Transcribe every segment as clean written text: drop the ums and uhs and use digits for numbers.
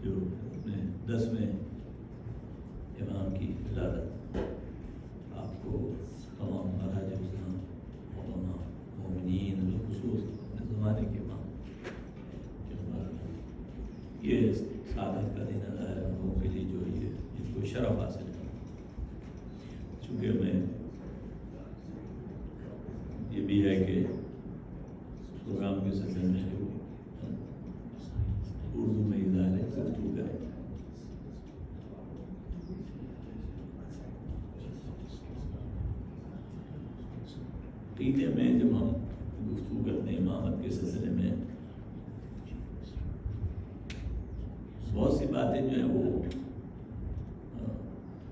جو اپنے 10ویں امام کی ولادت آپ کو تمام مراج اسلام علماء مومنین بالخصوص اپنے زمانے کے امام یہ سعادت کا دن ہے ان لوگوں کے لیے جو یہ جن کو شرف حاصل ہے. چونکہ میں یہ بھی ہے کہ پروگرام کے سلسلے میں جو اردو میں اظہار گفتگو کریں. عقیدے میں جب ہم گفتگو کرتے ہیں امامت کے سلسلے میں بہت سی باتیں جو ہیں وہ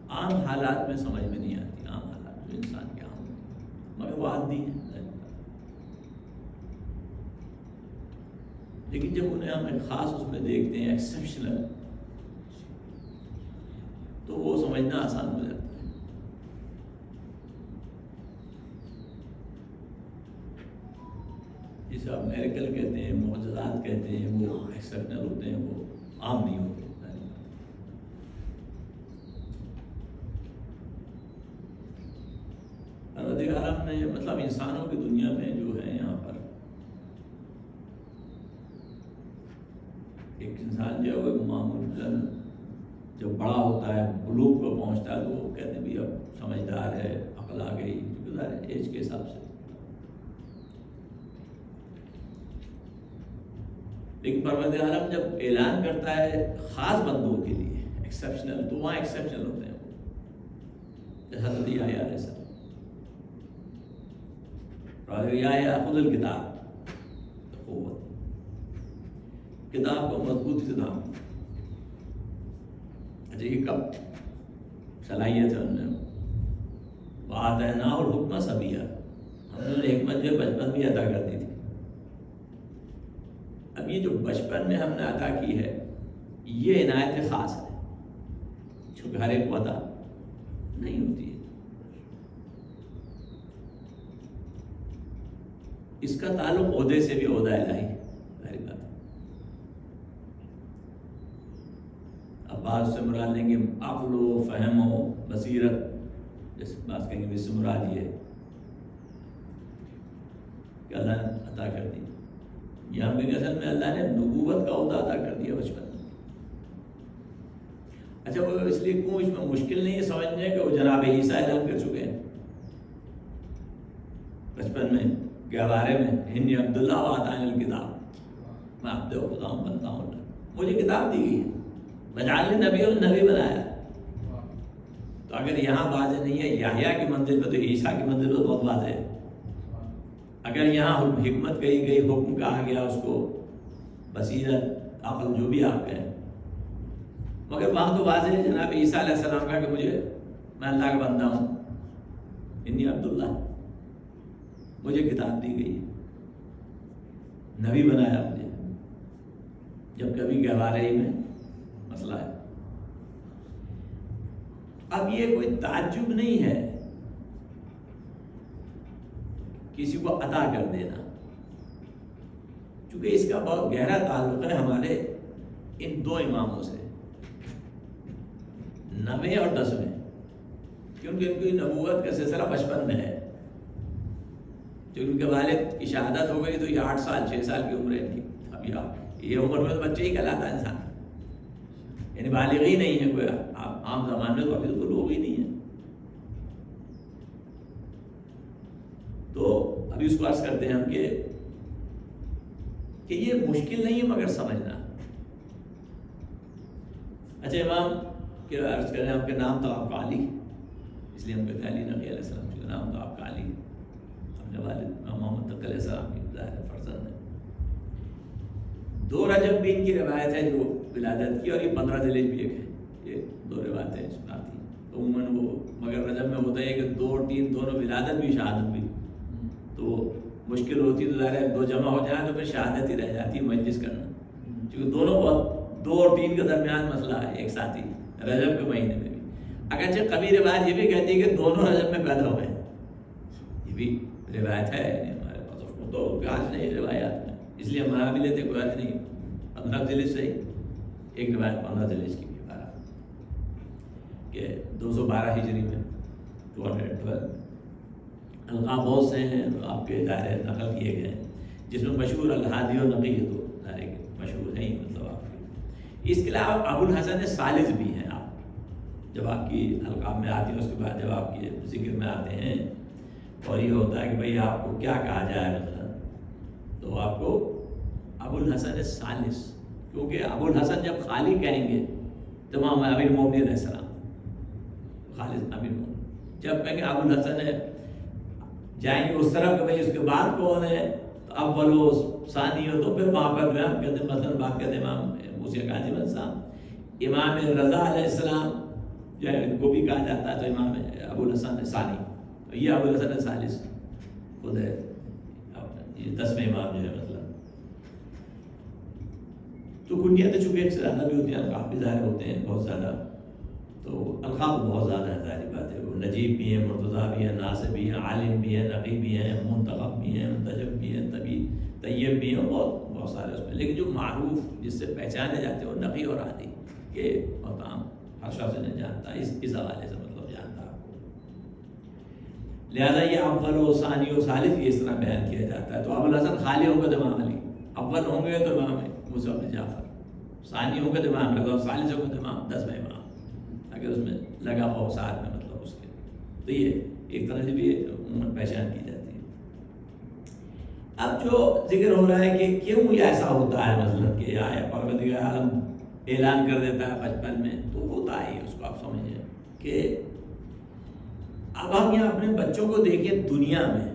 عام حالات میں سمجھ میں نہیں آتی. عام حالات جو انسان کے عام ہوتے ہیں مگر وہ عادی ہیں. لیکن جب انہیں ہم ایک خاص اس میں دیکھتے ہیں ایکسیپشنل تو وہ سمجھنا آسان ہو جاتا ہے. جسے آپ میریکل کہتے ہیں معجزات کہتے ہیں وہ ایکسیپشنل ہوتے ہیں وہ عام نہیں ہوتے. عالم میں مطلب انسانوں کی دنیا میں جو ہے یہاں پر ایک انسان جو ہے وہ معمولاً جب بڑا ہوتا ہے بلوغ کو پہنچتا ہے تو وہ کہتے ہیں بھی اب سمجھدار ہے عقل آ گئی ایج کے حساب سے. لیکن پروردگار عالم جب اعلان کرتا ہے خاص بندوں کے لیے ایکسیپشنل تو وہاں ایکسیپشنل ہوتے ہیں وہ. حضرت یحییٰ علیہ السلام یحییٰ خذ الکتاب قوت کتاب کو مضبوطی سے تھام. اچھا یہ کب صلاحیت ہے ان میں وآتیناہ الحکم صبیّا ہم نے حکمت جو بچپن میں عطا کر دی تھی. اب یہ جو بچپن میں ہم نے عطا کی ہے یہ عنایت خاص ہے چونکہ ہر ایک کو عطا نہیں ہوتی ہے. اس کا تعلق عہدے سے بھی عہدہ الہی ظاہر بات ہے. اب بعض سے مراد لیں گے عقل و فہم و بصیرت جیسے بات کہیں گے اس سے مراد یہ ہے کہ اللہ نے عطا کر دی. یہاں پہ اصل میں اللہ نے نبوت کا عہدہ عطا کر دیا بچپن میں. اچھا وہ اس لیے کیوں اس میں مشکل نہیں ہے سمجھنے کہ وہ جناب عیسیٰ اعلان کر چکے ہیں بچپن میں گہوارے میں انی عبداللہ وآتانی الکتاب میں عبد و خدا ہوں بنتا ہوں مجھے کتاب دی گئی ہے وجعلنی نبی نبی بنایا. تو اگر یہاں واضح نہیں ہے یحییٰ کی منزل پہ تو عیسیٰ کی منزل پہ بہت واضح ہے. اگر یہاں حکمت کہی گئی حکم کہا گیا اس کو بصیرت عقل جو بھی آپ کہیں مگر وہاں تو واضح ہے جناب عیسیٰ علیہ السلام کا کہ میں اللہ کا بندہ ہوں انی عبداللہ مجھے کتاب دی گئی نبی بنایا مجھے. جب کبھی گہوارے ہی میں مسئلہ ہے. اب یہ کوئی تعجب نہیں ہے کسی کو عطا کر دینا چونکہ اس کا بہت گہرا تعلق ہے ہمارے ان دو اماموں سے 9ویں اور 10ویں کیونکہ ان کی نبوت کا سلسلہ بچپن میں ہے. جب ان کے والد کی شہادت ہو گئی تو یہ 8 سال 6 سال کی عمر ہے ان کی. اب یہ عمر میں تو بچے ہی کہلاتا ہے انسان یعنی بالغ ہی نہیں ہے کوئی عام زمانے میں تو ابھی تو لوگ ہی نہیں ہیں. تو ابھی اس کو عرض کرتے ہیں ہم کہ یہ مشکل نہیں ہے مگر سمجھنا. اچھا امام کہ عرض کریں آپ کے نام تو آپ کا علی اس لیے ہم کہتے ہیں علی نبی علیہ السلام کے نام تو آپ کا علی اپنے والد محمد تقی علیہ السلام کی ظاہر فرزند ہے. 2 رجب بھی ان کی روایت ہے جو ولادت کی اور یہ 15 ذیلحجہ بھی ایک ہے. یہ 2 روایتیں اس میں آتی ہیں تو عموماً وہ مگر رجب میں ہوتا ہے کہ 2 اور 3 دونوں ولادت بھی شہادت بھی تو مشکل ہوتی تو ظاہر ہے 2 جمع ہو جائیں تو پھر شہادت ہی رہ جاتی ہے مجلس کرنا کیونکہ دونوں بہت 2 اور 3 کے درمیان مسئلہ ہے ایک ساتھ ہی رجب کے مہینے میں بھی. اگرچہ کبھی روایت یہ بھی کہتی ہے کہ دونوں رجب میں پیدا ہوئے یہ بھی روایت ہے ہمارے پاس وہ تو حج نہیں روایات میں، اس لیے ہمارا بھی لیتے کوئی حج نہیں. 15 ذی الحجہ سے ایک روایت 15 ذی الحجہ کی بھی بارہ کہ 212 ہجری میں 212 القاب بہت سے ہیں آپ کے دائرے نقل کیے گئے ہیں، جس میں مشہور الہادی و نقی تو دائرے کے مشہور ہیں مطلب آپ کے. اس کے علاوہ ابو الحسن ثالث بھی ہیں. آپ جب آپ کی القاب میں آتی ہیں اس کے بعد جب آپ کے ذکر میں آتے ہیں اور یہ ہوتا ہے کہ بھئی آپ کو کیا کہا جائے مثلا، تو آپ کو ابو الحسن ثالث، کیونکہ ابو الحسن جب خالی کہیں گے تو امام امیر المومنین علیہ السلام خالد امیر المومنین، جب کہیں گے ابو الحسن ہے جائیں گے اس طرف کہ بھئی اس کے بعد کون ہے، تو اول و ثانی ہو تو پھر وہاں پر جو ہے ہم کہتے ہیں مثلا بات کہتے ہیں امام موسیٰ کاظم صاحب، امام رضا علیہ السلام جو ہے ان کو بھی کہا جاتا ہے، تو امام ابو الحسن ثانی، یہ ابو الحسن ثالث خود ہے، یہ 10ویں امام جو ہے مطلب. تو کنیتیں چونکہ ایک سے زیادہ بھی ہوتی ہیں، القاب بھی ظاہر ہوتے ہیں بہت زیادہ، تو القاب بہت زیادہ ہے ظاہری بات ہے. وہ نجیب بھی ہیں، مرتضیٰ بھی ہیں، ناصر بھی ہیں، عالم بھی ہیں، نقی بھی ہیں، منتخب بھی ہیں، منتجب بھی ہیں، طیب بھی ہیں، بہت سارے اس میں. لیکن جو معروف جس سے پہچانے جاتے ہیں وہ نقی اور عادی، یہ مقام ہر شخص نے جانتا ہے، اس حوالے سے مطلب جانتا ہے آپ کو. لہٰذا یہ اول و ثانی و ثالث اس طرح بیان کیا جاتا ہے. تو ابو الحسن خالی ہوں گے تو امام علی، اول ہوں گے تو امام موسیٰ بن جعفر، ثانی ہوں گے تو امام رضا، ثالث ہوں گے تو امام 10ویں امام، اگر اس میں لگا ہوا ساتھ میں مطلب اس کے. تو یہ ایک طرح سے بھی عموماً پہچان کی جاتی ہے. اب جو ذکر ہو رہا ہے کہ کیوں یہ ایسا ہوتا ہے مثلا کہ آیا پروردگار عالم اعلان کر دیتا ہے بچپن میں، تو ہوتا ہے اس کو آپ سمجھیں کہ اب ہم یہاں اپنے بچوں کو دیکھیں دنیا میں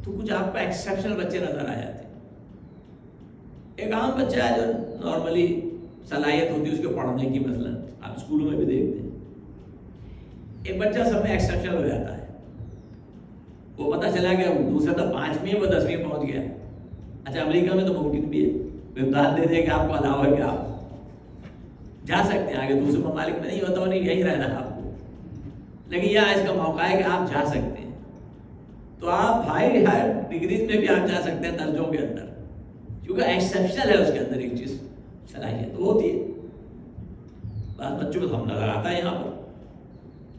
تو کچھ آپ کو ایکسیپشنل بچے نظر آ جاتے ہیں. ایک عام بچہ ہے جو نارملی صلاحیت ہوتی ہے اس کے پڑھنے کی، مثلا آپ اسکولوں میں بھی دیکھتے ہیں ایک بچہ سب میں ایکسیپشنل ہو جاتا ہے، وہ پتہ چلا کہ دوسرا تو 5ویں وہ 10ویں پہنچ گیا. اچھا امریکہ میں تو ممکن بھی ہے امداد دے دے کہ آپ کو علاوہ ہے کہ آپ جا سکتے ہیں آگے، دوسرے ممالک میں نہیں ہوتا وہ نہیں یہیں رہنا ہے آپ کو، لیکن یہ اس کا موقع ہے کہ آپ جا سکتے ہیں. تو آپ ہائر ڈگریز میں بھی آپ جا سکتے ہیں درجوں کے اندر، کیونکہ ایکسیپشنل ہے اس کے اندر ایک چیز صلاحیت ہوتی ہے. بعض بچوں کو ہم نظر آتا ہے یہاں پر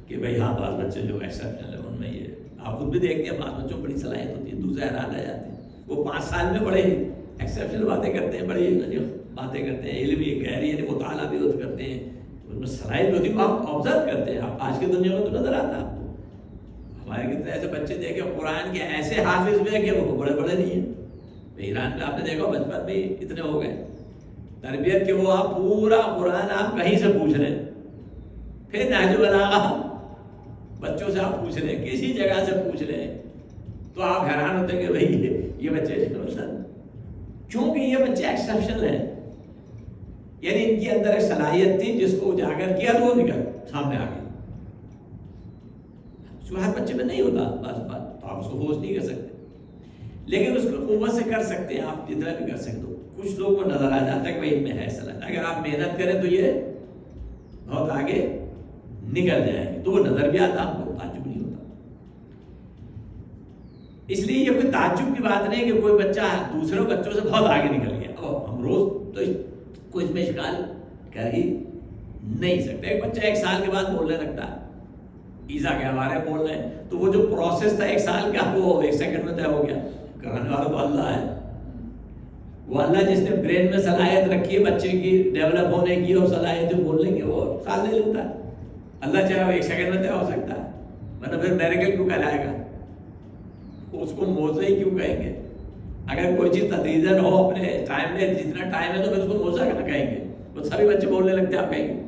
کہ بھئی ہاں بعض بچے جو ایکسیپشنل ہے ان میں یہ آپ خود بھی دیکھتے ہیں، بعض بچوں کو بڑی صلاحیت ہوتی ہے، دوسرے حیران رہ جاتے ہیں. وہ 5 سال میں بڑے ایکسیپشنل باتیں کرتے ہیں، بڑی باتیں کرتے ہیں، علم یہ گہری یعنی مطالعہ بھی کرتے ہیں، ان میں صلاحیت ہوتی ہے. آپ آبزرو کرتے ہیں، آپ آج کی دنیا میں تو نظر آتا ہے آپ کو. ہمارے کتنے ایسے بچے دیکھے قرآن کے ایسے حافظ ہوئے کہ وہ بڑے بڑے نہیں ہیں. ایران میں آپ نے دیکھا بچپن میں اتنے ہو گئے تربیت کہ وہ آپ پورا قرآن آپ کہیں سے پوچھ رہے ہیں، پھر نہج البلاغہ بچوں سے آپ پوچھ رہے ہیں، کسی جگہ سے پوچھ رہے ہیں، تو آپ حیران ہوتے ہیں کہ بھائی یہ بچے کیونکہ یہ بچے ایکسیپشنل ہیں، یعنی ان کے اندر ایک صلاحیت تھی جس کو اجاگر کیا تو وہ نکل سامنے آ گئی. ہر بچے میں نہیں ہوتا بات تو آپ اس کو فورس نہیں کر سکتے، لیکن اس کو قوت سے کر سکتے ہیں آپ جتنا بھی کر سکتے ہو. کچھ لوگ کو نظر آ جاتا ہے کہ بھائی ان میں ہے صلاحیت، اگر آپ محنت کریں تو یہ بہت آگے نکل جائیں گے. تو وہ نظر بھی آتا، آپ کو تعجب نہیں ہوتا. اس لیے یہ کوئی تعجب کی بات نہیں کہ کوئی بچہ دوسرے بچوں سے بہت آگے نکل گیا. اور ہم روز تو کوئی اس میں اشکال کر ہی نہیں سکتے. ایک بچہ 1 سال کے بعد بولنے لگتا ہے، عیسیٰ کے ہمارے بول رہے ہیں، تو وہ جو پروسیس تھا 1 سال کا وہ 1 سیکنڈ میں طے ہو گیا. کرنے والا تو اللہ ہے، وہ اللہ جس نے برین میں صلاحیت رکھی ہے بچے کی ڈیولپ ہونے کی اور صلاحیت بولنے کی، وہ سال لے لیتا ہے. اللہ چاہے وہ 1 سیکنڈ میں طے ہو سکتا ہے، ورنہ پھر میریکل کیوں کہلائے گا؟ اس کو موزہ ہی کیوں کہیں گے؟ اگر کوئی چیز تدریجاً ہو اپنے ٹائم میں جتنا ٹائم ہے تو پھر اس کو موزہ کہاں کہیں گے؟ وہ سبھی بچے بولنے لگتے ہیں آپ کہیں گے.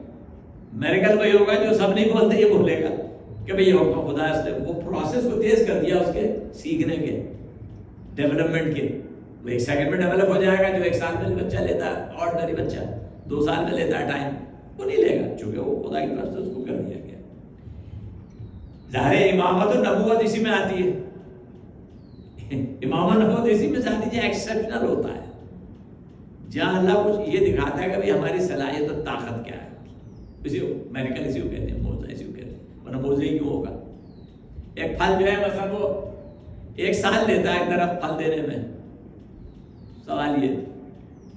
میریکل وہی ہوگا جو سب نہیں بولتے یہ بولے گا کہ بھئی یہ حکم خدا اس نے وہ پروسیس کو تیز کر دیا اس کے سیکھنے کے ڈیولپمنٹ کے. وہ 1 سیکنڈ میں ڈیولپ ہو جائے گا. جو 1 سال میں بچہ لیتا ہے آرڈنری بچہ 2 سال میں لیتا ہے ٹائم، وہ نہیں لے گا چونکہ وہ خدا کی طرف سے اس کو کر دیا گیا. ظاہر امامت و نبوت اسی میں آتی ہے، امامت نبوت اسی میں سے آتی ہے جہاں ایکسیپشنل ہوتا ہے، جہاں اللہ کچھ یہ دکھاتا ہے کہ بھئی ہماری صلاحیت اور طاقت کیا ہے. اسی کو میریکل اسی کو کہتے ہیں، موزہ اسی کو کہتے ہیں، ورنہ موزہ ہی کیوں ہوگا؟ ایک پھل جو ہے مثلا وہ 1 سال لیتا ہے ایک درخت پھل دینے میں. سوال یہ،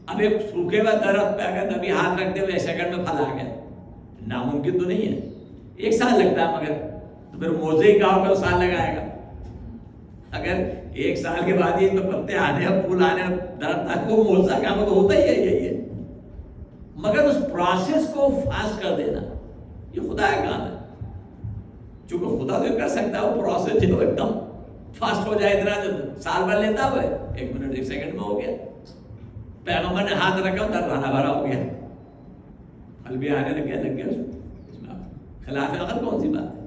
اب ایک سوکھے ہوا درخت پہ اگر نبی ہاتھ رکھتے ہوئے سیکنڈ میں پھل آ گئے، ناممکن تو نہیں ہے. 1 سال لگتا ہے، مگر تو پھر موزے ہی کہا ہوگا 2 سال لگائے گا. اگر 1 سال کے بعد یہ تو پتے آنے اب پھول آنے درخت آنے، وہ موزہ کا تو ہوتا ہی ہے یہی ہے. مگر اس پروسیس کو فاسٹ کر دینا یہ خدا کا کام ہے. چونکہ خدا تو کر سکتا ہے وہ پروسیس جو ایک دم فاسٹ ہو جائے، اتنا جو سال بھر لیتا ہے 1 منٹ 1 سیکنڈ میں ہو گیا. پیغمبر نے ہاتھ رکھا درخت ہرا بھرا ہو گیا، پھل بھی آنے لگ گیا. اس میں خلاف عقل کون سی بات ہے؟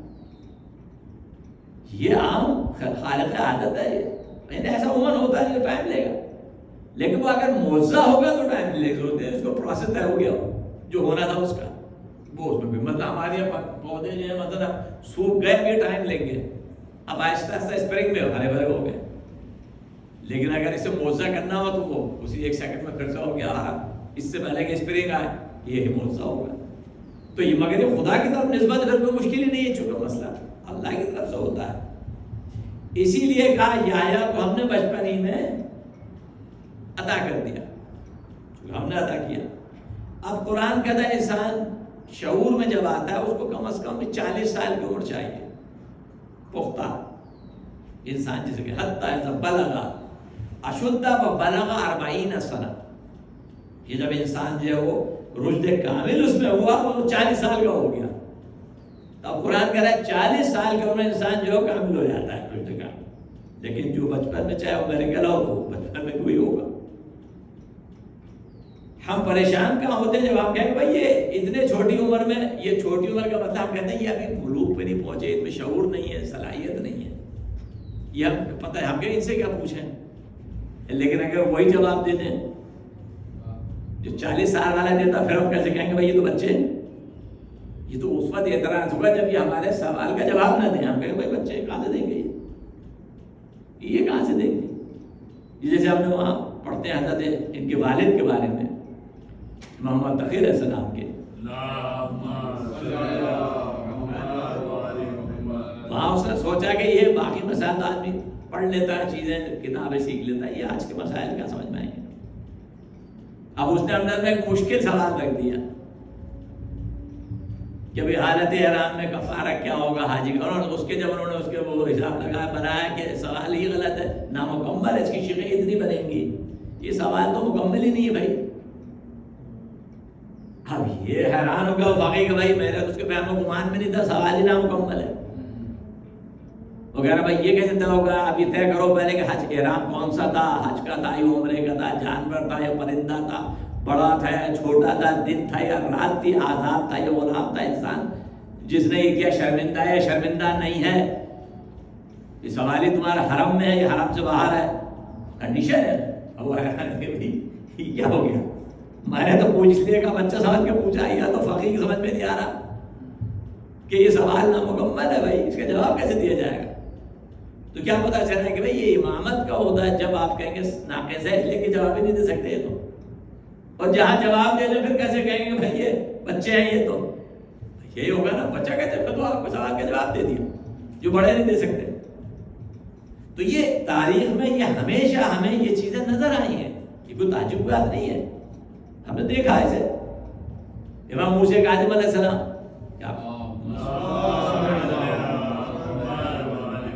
یہ عام خالق عادت ہے. یہ ایسا عموماً ہوتا ہے جو ٹائم لے گا، لیکن وہ اگر موزہ ہوگا تو ٹائم لے گا. اس کو پروسیس طے ہو گیا جو ہونا تھا اس کا، وہ اس میں بھی مطلب ہمارے پودے جو ہیں مطلب سوکھ گئے بھی ٹائم لیں گے. اب آہستہ آہستہ اسپرنگ میں ہرے بھرے ہو گئے. لیکن اگر اسے موزہ کرنا ہو تو وہ اسی 1 سیکنڈ میں پھر سے ہو گیا ہرا. اس سے پہلے کہ اسپرنگ آئے یہ موزہ ہوگا. تو یہ مگر یہ خدا کی طرف نسبت پھر کوئی مشکل ہی نہیں ہے، چونکہ مسئلہ اللہ کی طرف سے ہوتا ہے. اسی لیے کہا یحییٰ کو ہم نے بچپن ہی میں عطا کر دیا، ہم نے عطا کیا. اب قرآن کہتا ہے انسان شعور میں جب آتا ہے اس کو کم از کم 40 سال کی عمر چاہیے، پختہ انسان جسے کہ حتی اذا بلغ اشدہ و بلغ 40 سنہ. یہ جب انسان جو ہے وہ رشد کامل اس میں ہوا وہ 40 سال کا ہو گیا. اب قرآن کہہ رہا ہے 40 سال کی عمر انسان جو کامل ہو جاتا ہے رشد کامل. لیکن جو بچپن میں چاہے وہ میڈیکل ہو تو بچپن میں کوئی ہوگا. ہم پریشان کہاں ہوتے ہیں جب ہم کہیں کہ بھائی یہ اتنے چھوٹی عمر میں، یہ چھوٹی عمر کا مطلب ہم کہتے ہیں یہ ابھی بلوغ پہ نہیں پہنچے، ان میں شعور نہیں ہے، صلاحیت نہیں ہے. یہ ہم پتہ ہے ہم کہ ان سے کیا پوچھیں. لیکن اگر وہی جواب دے دیں جو 40 سال والا دیتا، پھر ہم کیسے کہیں گے بھائی یہ تو بچے ہیں. یہ تو اس وقت اعتراض ہوگا جب یہ ہمارے سوال کا جواب نہ دیں. ہم کہیں بھائی بچے کہاں سے دیں گے، یہ کہاں سے دیں گے. جیسے ہم نے وہاں پڑھتے ہیں حضرت ان کے والد کے بارے میں محمد تقی علیہ السلام کے، وہاں اس نے سوچا کہ یہ باقی مسائل آدمی پڑھ لیتا ہے، چیزیں کتابیں سیکھ لیتا ہے، یہ آج کے مسائل کیا سمجھ میں آئیں گے. اب اس نے اندر میں ایک مشکل سوال رکھ دیا کہ بھائی حالت احرام میں کفارہ کیا ہوگا حاجی کا. اور اس کے جب انہوں نے اس کے وہ حساب لگایا بنایا کہ سوال ہی غلط ہے، نامکمل ہے، اس کی شقیں اتنی بنیں گی، یہ سوال تو مکمل ہی نہیں ہے بھائی. اب یہ حیران ہو گیا باقی کہ بھائی میرے اس کے بیان میں گمان میں نہیں تھا، سوال ہی نامکمل ہے. وہ کہہ رہا بھائی یہ کیسے طے ہوگا، اب یہ طے کرو پہلے کہ حج احرام کون سا تھا، حج کا تھا یا عمرے کا تھا، جانور تھا یا پرندہ تھا، بڑا تھا یا چھوٹا تھا، دن تھا یا رات تھی، آزاد تھا یا غلام تھا. انسان جس نے یہ کیا شرمندہ ہے شرمندہ نہیں ہے. یہ سوال ہی تمہارا حرم میں ہے یا حرم سے باہر ہے، کنڈیشن ہے. اب وہ حیران کہ بھائی کیا ہو گیا، میں نے تو پوچھ لیا کہ بچہ سمجھ کے پوچھا، یا تو فقیر کی سمجھ میں نہیں آ رہا کہ یہ سوال نامکمل ہے بھائی، اس کا جواب کیسے دیا جائے گا. تو کیا پتا چلا کہ بھائی یہ امامت کا ہوتا ہے، جب آپ کہیں گے ناقص ہے اس لیے کہ جواب ہی نہیں دے سکتے یہ تو. اور جہاں جواب دے دیں پھر کیسے کہیں گے بھائی یہ بچے ہیں، یہ تو یہی ہوگا نا. بچہ کہتے ہیں تو آپ کو سوال کا جواب دے دیا جو بڑے نہیں دے سکتے. تو یہ تاریخ میں یہ ہمیشہ ہمیں یہ چیزیں نظر آئی ہیں، یہ کوئی تعجب کی بات نہیں ہے، ہم نے دیکھا اسے. امام موسیٰ کاظم علیہ السلام کیا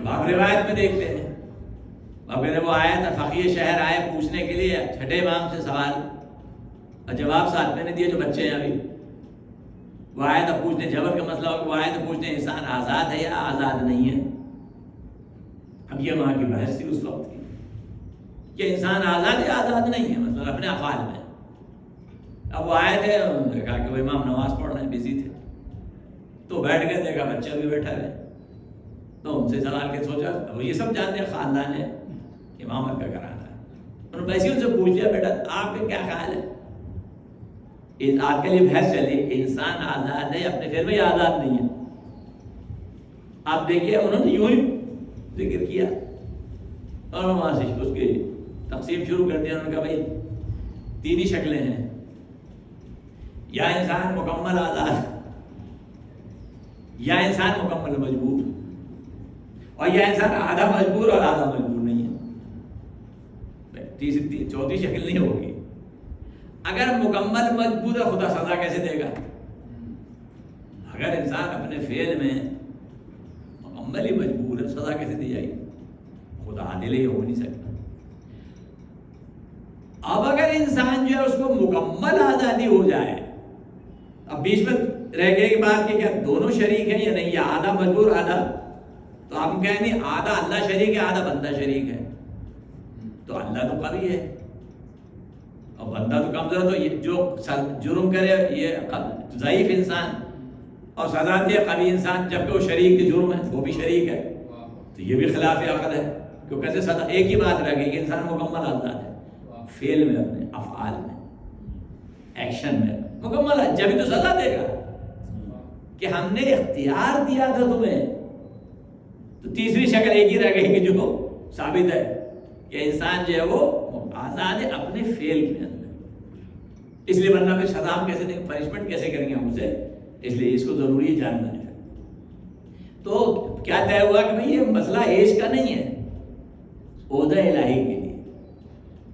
آپ روایت میں دیکھتے ہیں، اگر وہ آیا تھا فقیہ شہر آئے پوچھنے کے لیے چھٹے امام سے سوال، اور جواب ساتھ میں نے دیا جو بچے ہیں ابھی. وہ آیا تھا پوچھنے جبر کا مسئلہ ہو کہ وہ آیا تھا پوچھنے انسان آزاد ہے یا آزاد نہیں ہے. اب یہ وہاں کی بحث تھی اس وقت کی کہ انسان آزاد یا آزاد نہیں ہے، مطلب اپنے افعال میں. اب وہ آئے تھے، انہوں نے کہا کہ وہ امام نماز پڑھ رہے ہیں، بزی تھے، تو بیٹھ گئے، دیکھا بچہ بھی بیٹھا ہے. تو ان سے سوال کے سوچا وہ یہ سب جانتے ہیں خاندان ہے امامت کا کرانا ہے. انہوں نے ویسے ان سے پوچھ لیا بیٹا آپ کا کیا خیال ہے. آپ کے لیے بحث چلی انسان آزاد ہے اپنے پھر میں آزاد نہیں ہے. آپ دیکھیے انہوں نے یوں ہی ذکر کیا اور وہاں سے اس کی تقسیم شروع کر دیا. انہوں نے کہا بھائی 3 ہی شکلیں ہیں، یا انسان مکمل آزاد یا انسان مکمل مجبور. اور یہ انسان آدھا مجبور اور آدھا مجبور نہیں ہے، چوتھی شکل نہیں ہوگی۔ اگر مکمل مجبور ہے خدا سزا کیسے دے گا؟ اگر انسان اپنے فعل میں مکمل ہی مجبور ہے سزا کیسے دی جائے گی؟ خدا عادل ہی ہو نہیں سکتا۔ اب اگر انسان جو ہے اس کو مکمل آزادی ہو جائے، اب بیچ میں رہ گئی بات کہ کیا دونوں شریک ہیں یا نہیں، یا آدھا مجبور آدھا، تو ہم کہیں نہیں آدھا اللہ شریک ہے آدھا بندہ شریک ہے، تو اللہ تو قوی ہے اور بندہ تو کمزور ہے، تو یہ جو جرم کرے یہ ضعیف انسان اور سزا دے قوی انسان، جبکہ وہ شریک کے جرم ہے وہ بھی شریک ہے، تو یہ بھی خلاف عقل ہے، کیوں کیسے سزا؟ ایک ہی بات رہ گئی کہ انسان مکمل آزاد ہے فعل میں، اپنے افعال میں، ایکشن میں مکمل ہے، جبھی تو سزا دے گا کہ ہم نے اختیار دیا تھا تمہیں۔ تو تیسری شکل ایک ہی رہ گئی کہ جو ثابت ہے کہ انسان جو ہے وہ آزاد ہے اپنے فعل کے اندر، اس لیے ورنہ پھر سزا ہم کیسے دیں گے، پنشمنٹ کیسے کریں گے ہم اسے؟ اس لیے اس کو ضروری جاننا ہے۔ تو کیا طے ہوا کہ بھئی یہ مسئلہ ایج کا نہیں ہے، عہدہ الہی کے لیے،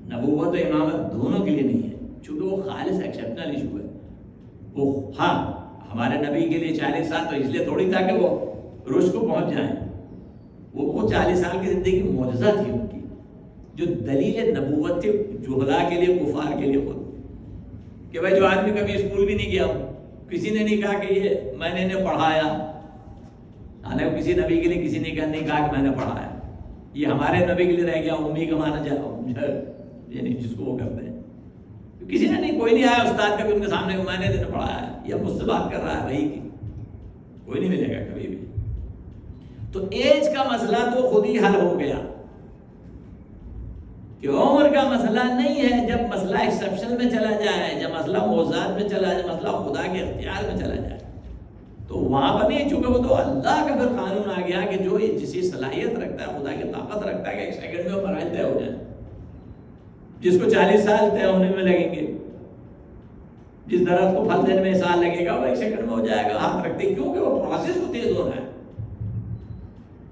نبوت و امامت دونوں کے لیے نہیں ہے، چونکہ وہ خالص ایکسیپشنل ایشو ہے۔ وہ ہاں ہمارے نبی کے لیے 40 سال تو اس لیے تھوڑی تھا کہ وہ رشد کو پہنچ جائیں، وہ 40 سال کی زندگی معجزہ تھی ان کی، جو دلیل نبوت تھی جہلا کے لیے، کفار کے لیے خود، کہ بھائی جو آدمی کبھی اسکول بھی نہیں گیا، کسی نے نہیں کہا کہ یہ میں نے انہیں پڑھایا، حالانکہ کسی نبی کے لیے کسی نے نہیں کہا کہ میں نے پڑھایا، یہ ہمارے نبی کے لیے رہ گیا امی کا مانا جائے، یعنی جس کو وہ کرتے ہیں، کسی نے نہیں، کوئی نہیں آیا استاد کبھی ان کے سامنے میں نے انہیں پڑھایا ہے یا مجھ سے بات کر رہا ہے وہی کی، کوئی نہیں ملے گا کبھی بھی۔ تو ایج کا مسئلہ تو خود ہی حل ہو گیا کہ عمر کا مسئلہ نہیں ہے، جب مسئلہ ایکسیپشن میں چلا جائے، جب مسئلہ معجزات میں چلا جائے، مسئلہ خدا کے اختیار میں چلا جائے، تو وہاں پر نہیں، چونکہ وہ تو اللہ کا پھر قانون آ گیا کہ جو جسی صلاحیت رکھتا ہے، خدا کی طاقت رکھتا ہے کہ ایک سیکنڈ میں وہ مراحل طے ہو جائیں، جس کو 40 سال طے ہونے میں لگیں گے، جس درخت کو پھل دینے میں سال لگے گا وہ 1 سیکنڈ میں ہو جائے گا ہاتھ رکھتے، کیونکہ وہ پروسیس کو تیز ہو رہا ہے،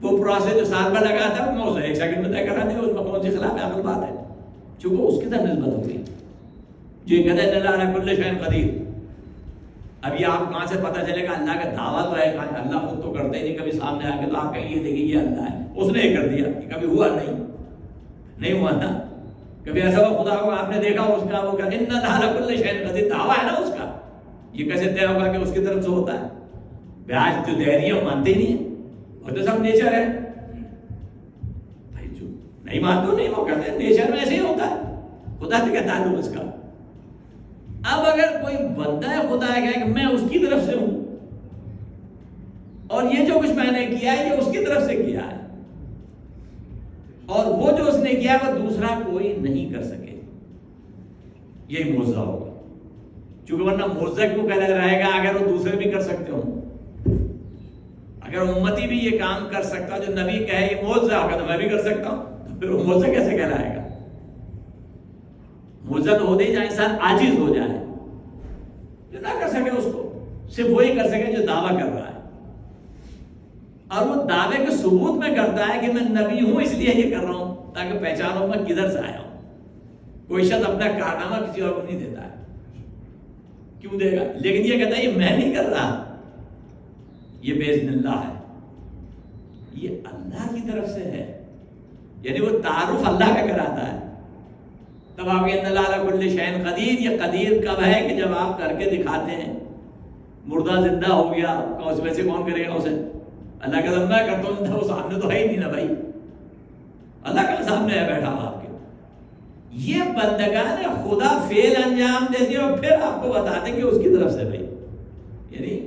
وہ پروسیس جو سال میں لگا تھا وہ 1 سیکنڈ میں طے کرا دے، اس میں کون سی خلاف عقل بات ہے، چونکہ اس کی طرح نسبت ہو گئی، جو یہ کہتے ہیں اللہ علی کل شیء قدیر۔ اب یہ آپ کہاں سے پتہ چلے گا؟ اللہ کا دعویٰ تو ہے، اللہ خود تو کرتے ہی نہیں، کبھی سامنے آ کے تو آپ کہیں یہ دیکھیں یہ اللہ ہے، اس نے یہ کر دیا، یہ کبھی ہوا نہیں ہوا نا، کبھی ایسا ہوا خدا کو آپ نے دیکھا اس کا وہ کہ ان اللہ علی کل شیء قدیر، دعویٰ ہے نا اس کا، یہ کیسے طے ہوگا کہ اس کی طرف سے ہوتا ہے؟ بیاج جو دے رہی ہے وہ مانتے ہی نہیں ہے، اور تو سب نیچر ہے بھائی، جو نہیں مانتے نہیں، وہ کہتے ہیں نیچر میں ایسے ہی ہوتا ہے، خدا سے کیا تعلق اس کا؟ اب اگر کوئی بندہ ہے خدا ہے کہ میں اس کی طرف سے ہوں اور یہ جو کچھ میں نے کیا ہے یہ اس کی طرف سے کیا ہے، اور وہ جو اس نے کیا وہ دوسرا کوئی نہیں کر سکے، یہی معجزہ ہوگا، چونکہ ورنہ معجزہ کیوں کہا رہے گا اگر وہ دوسرے بھی کر سکتے ہوں؟ اگر امتی بھی یہ کام کر سکتا، جو نبی کہے یہ معجزہ ہوگا تو میں بھی کر سکتا ہوں، تو پھر وہ معجزہ کیسے کہلائے گا؟ معجزہ تو ہوتے ہی جہاں انسان عاجز ہو جائے، جو نہ کر سکے اس کو صرف وہی کر سکے جو دعویٰ کر رہا ہے، اور وہ دعوے کے ثبوت میں کرتا ہے کہ میں نبی ہوں اس لیے یہ کر رہا ہوں تاکہ پہچانوں میں کدھر سے آیا ہوں۔ کوئی شخص اپنا کارنامہ کسی اور کو نہیں دیتا ہے، کیوں دے گا؟ لیکن یہ کہتا ہے یہ میں نہیں کر رہا، یہ باذن اللہ ہے، یہ اللہ کی طرف سے ہے، یعنی وہ تعارف اللہ کا کراتا ہے۔ تب آپ کہ ان اللہ علی کل شیء قدیر، یہ قدیر کب ہے کہ جب آپ کر کے دکھاتے ہیں، مردہ زندہ ہو گیا، اس میں سے کون کرے گا اسے؟ اللہ کا میں کرتا ہوں، وہ سامنے تو ہے ہی نہیں نا بھائی، اللہ کا سامنے ہے بیٹھا آپ کے۔ یہ بندگان خدا فعل انجام دیتے اور پھر آپ کو بتاتے کہ اس کی طرف سے بھائی، یعنی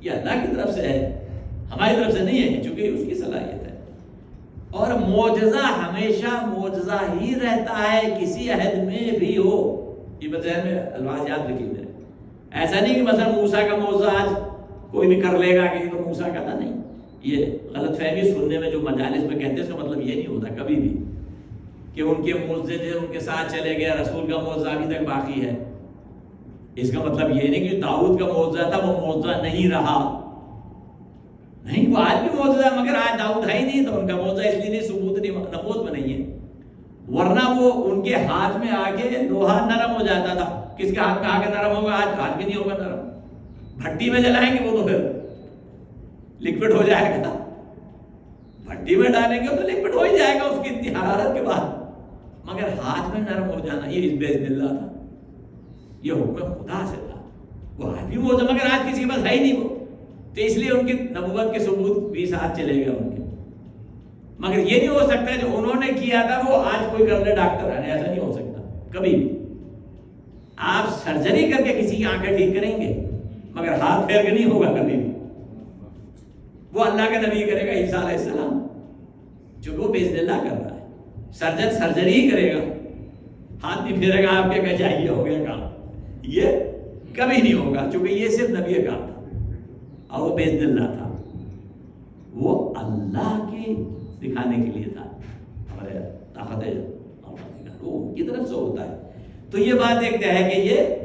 یہ اللہ کی طرف سے ہے، ہماری طرف سے نہیں ہے، چونکہ اس کی صلاحیت ہے۔ اور معجزہ ہمیشہ معجزہ ہی رہتا ہے، کسی عہد میں بھی ہو، یہ ذہن میں الفاظ یاد رکھیے میرے، ایسا نہیں کہ مثلا موسیٰ کا معجزہ آج کوئی بھی کر لے گا کہ یہ تو موسیٰ کا تھا، نہیں، یہ غلط فہمی سننے میں جو مجالس میں کہتے ہیں اس کا مطلب یہ نہیں ہوتا کبھی بھی کہ ان کے معجزے تھے ان کے ساتھ چلے گئے، رسول کا معجزہ ابھی تک باقی ہے، اس کا مطلب یہ نہیں کہ داؤد کا معجزہ تھا وہ معجزہ نہیں رہا، نہیں، وہ آج بھی موجودہ ہے، مگر آج داؤد ہے ہی نہیں، تو ان کا موجودہ اس لیے نہیں ثبوت نہیں نمود میں نہیں ہے، ورنہ وہ ان کے ہاتھ میں آ کے لوہا نرم ہو جاتا تھا. کس کے ہاتھ میں آ کے نرم ہوگا؟ آج بھی نہیں ہوگا نرم. بھٹی میں جلائیں گے وہ تو پھر لکوڈ ہو جائے گا، بھٹی میں ڈالیں گے تو لکوڈ ہو ہی جائے گا اس کی اتنی حرارت کے بعد، مگر ہاتھ میں نرم ہو جانا یہ باذن اللہ تھا، یہ حکم خدا سے تھا. وہ آج بھی موجود، مگر آج کسی کے پاس ہے ہی نہیں وہ، تو اس لیے ان کی نبوت کے ثبوت 20 ہاتھ چلے گئے ان کے. مگر یہ نہیں ہو سکتا جو انہوں نے کیا تھا وہ آج کوئی کر لے ڈاکٹر ہے، ایسا نہیں ہو سکتا کبھی بھی. آپ سرجری کر کے کسی کی آنکھیں ٹھیک کریں گے مگر ہاتھ پھیر کے نہیں ہوگا کبھی بھی. وہ اللہ کا نبی کرے گا عیسیٰ علیہ السلام، جو وہ باذن اللہ کر رہا ہے. سرجن سرجری ہی کرے گا، ہاتھ نہیں پھیرے گا آپ کے کہ چاہیے ہو گیا کام، یہ کبھی نہیں ہوگا، چونکہ یہ صرف نبی کا کام تھا اور وہ باذن اللہ تھا، وہ اللہ کی دکھانے کے لیے تھا. ہمارے طاقت ہے وہ ان کی طرف سے ہوتا ہے. تو یہ بات ایک ہے کہ یہ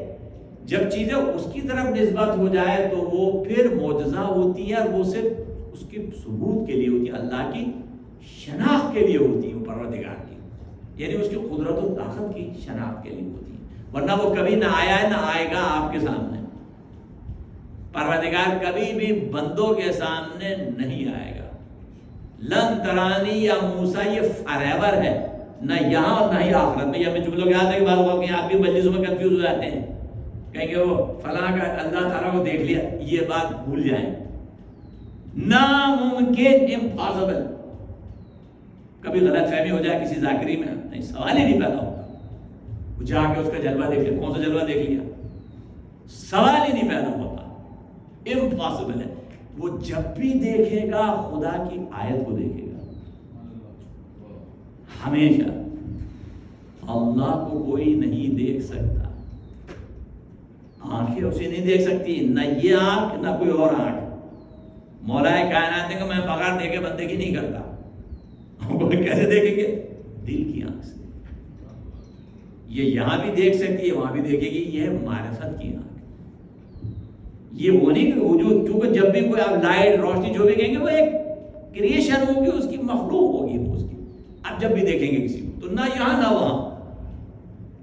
جب چیزیں اس کی طرف نسبت ہو جائے تو وہ پھر معجزہ ہوتی ہے، اور وہ صرف اس کے ثبوت کے لیے ہوتی ہے، اللہ کی شناخت کے لیے ہوتی ہے، پروردگار کی، یعنی اس کی قدرت و طاقت کی شناخت کے لیے ہوتی ہے. ورنہ وہ کبھی نہ آیا ہے نہ آئے گا آپ کے سامنے. پروردگار کبھی بھی بندوں کے سامنے نہیں آئے گا. لن ترانی یا موسیٰ یہ فاریور ہے، نہ یہاں اور نہ ہی آخرت میں. یہ ہمیں جملوں کے یاد ہے کہ بعض اوقات کہ آپ بھی مجلسوں میں کنفیوز ہو جاتے ہیں، کہیں گے وہ فلاں کا اللہ تعالیٰ کو دیکھ لیا، یہ بات بھول جائیں. ناممکن، امپاسبل. کبھی غلط فہمی ہو جائے کسی ذاکری میں، نہیں، سوال ہی نہیں پیدا ہوتا. وہ جا کے اس کا جلوہ دیکھ لیا، کون سا جلوہ دیکھ لیا، سوال ہی نہیں پیدا ہوتا. امپاسبل ہے. وہ جب بھی دیکھے گا خدا کی آیت کو دیکھے گا. ہمیشہ اللہ کو کوئی نہیں دیکھ سکتا، آنکھیں اسے نہیں دیکھ سکتی، نہ یہ آنکھ نہ کوئی اور آنکھ. مولا کائنات نے کہ میں بغیر دیکھے بندگی نہیں کرتا. کیسے دیکھیں گے؟ دل کی آنکھ سے. یہ یہاں بھی دیکھ سکتی ہے، وہاں بھی دیکھے گی. یہ معرفت کی آنکھ. یہ وہ نہیں کہ وجود، کیونکہ جب بھی کوئی آپ لائٹ روشنی جو بھی کہیں گے وہ ایک کریشن ہوگی، اس کی مخلوق ہوگی وہ اس کی. آپ جب بھی دیکھیں گے کسی کو تو نہ یہاں نہ وہاں.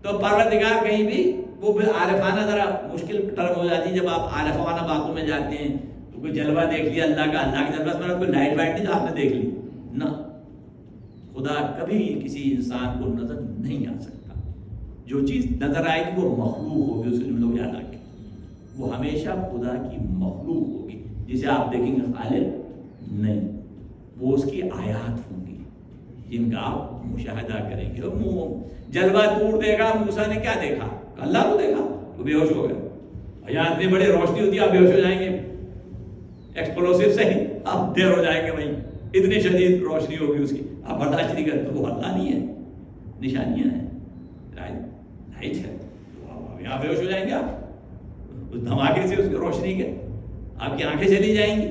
تو پروردگار کہیں بھی وہ عارفانہ ذرا مشکل ٹرم ہو جاتی ہے جب آپ عارفانہ باتوں میں جاتے ہیں. تو کوئی جلوہ دیکھ لیا اللہ کا، اللہ کے جلوہ سے کوئی لائٹ وائٹ نہیں آپ نے دیکھ لی، نہ. خدا کبھی کسی انسان کو نظر نہیں آ سکتا. جو چیز نظر آئے گی وہ مخلوق ہوگی، اسے جو لوگ یاد رکھیں، وہ ہمیشہ خدا کی مخلوق ہوگی. جسے آپ دیکھیں گے خالق نہیں، وہ اس کی آیات ہوں گی جن کا آپ مشاہدہ کریں گے. جلوہ دور دے گا. موسیٰ نے کیا دیکھا؟ اللہ کو دیکھا، وہ بے ہوش ہو گئے. یہاں اتنی بڑی روشنی ہوتی ہے آپ بے ہوش ہو جائیں گے، ایکسپلوسیو سے ہی آپ دیر ہو جائیں گے. بھائی اتنی شدید روشنی ہوگی اس کی، آپ برداشت نہیں کرتے. وہ اللہ نہیں ہے، نشانیاں ہیں، لائٹ ہے. یہاں بے ہوش ہو جائیں گے آپ اس دھماکے سے، اس کی روشنی کے، آپ کی آنکھیں چلی جائیں گی.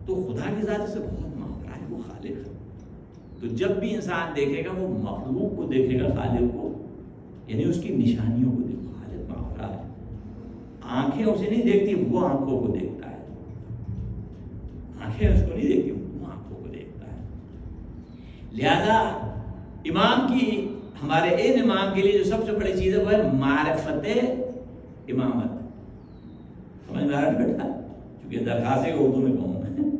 تو خدا کی ذات سے بہت مانگ ہے، وہ خالق ہے. تو جب بھی انسان دیکھے گا وہ مخلوق کو دیکھے گا، خالق کو، یعنی اس کی نشانیوں کو دیکھے. خالق مانگ رہا ہے. آنکھیں اسے نہیں دیکھتی، وہ آنکھوں کو دیکھتا ہے. آنکھیں اس کو نہیں دیکھتی، وہ آنکھوں کو دیکھتا ہے. لہذا امام کی، ہمارے ان امام کے لیے جو سب سے بڑی چیز ہے وہ ہے معرفت امامت. سمجھ میں آ رہا ہے بیٹا؟ کیونکہ درخواست ہے اردو میں کہوں میں.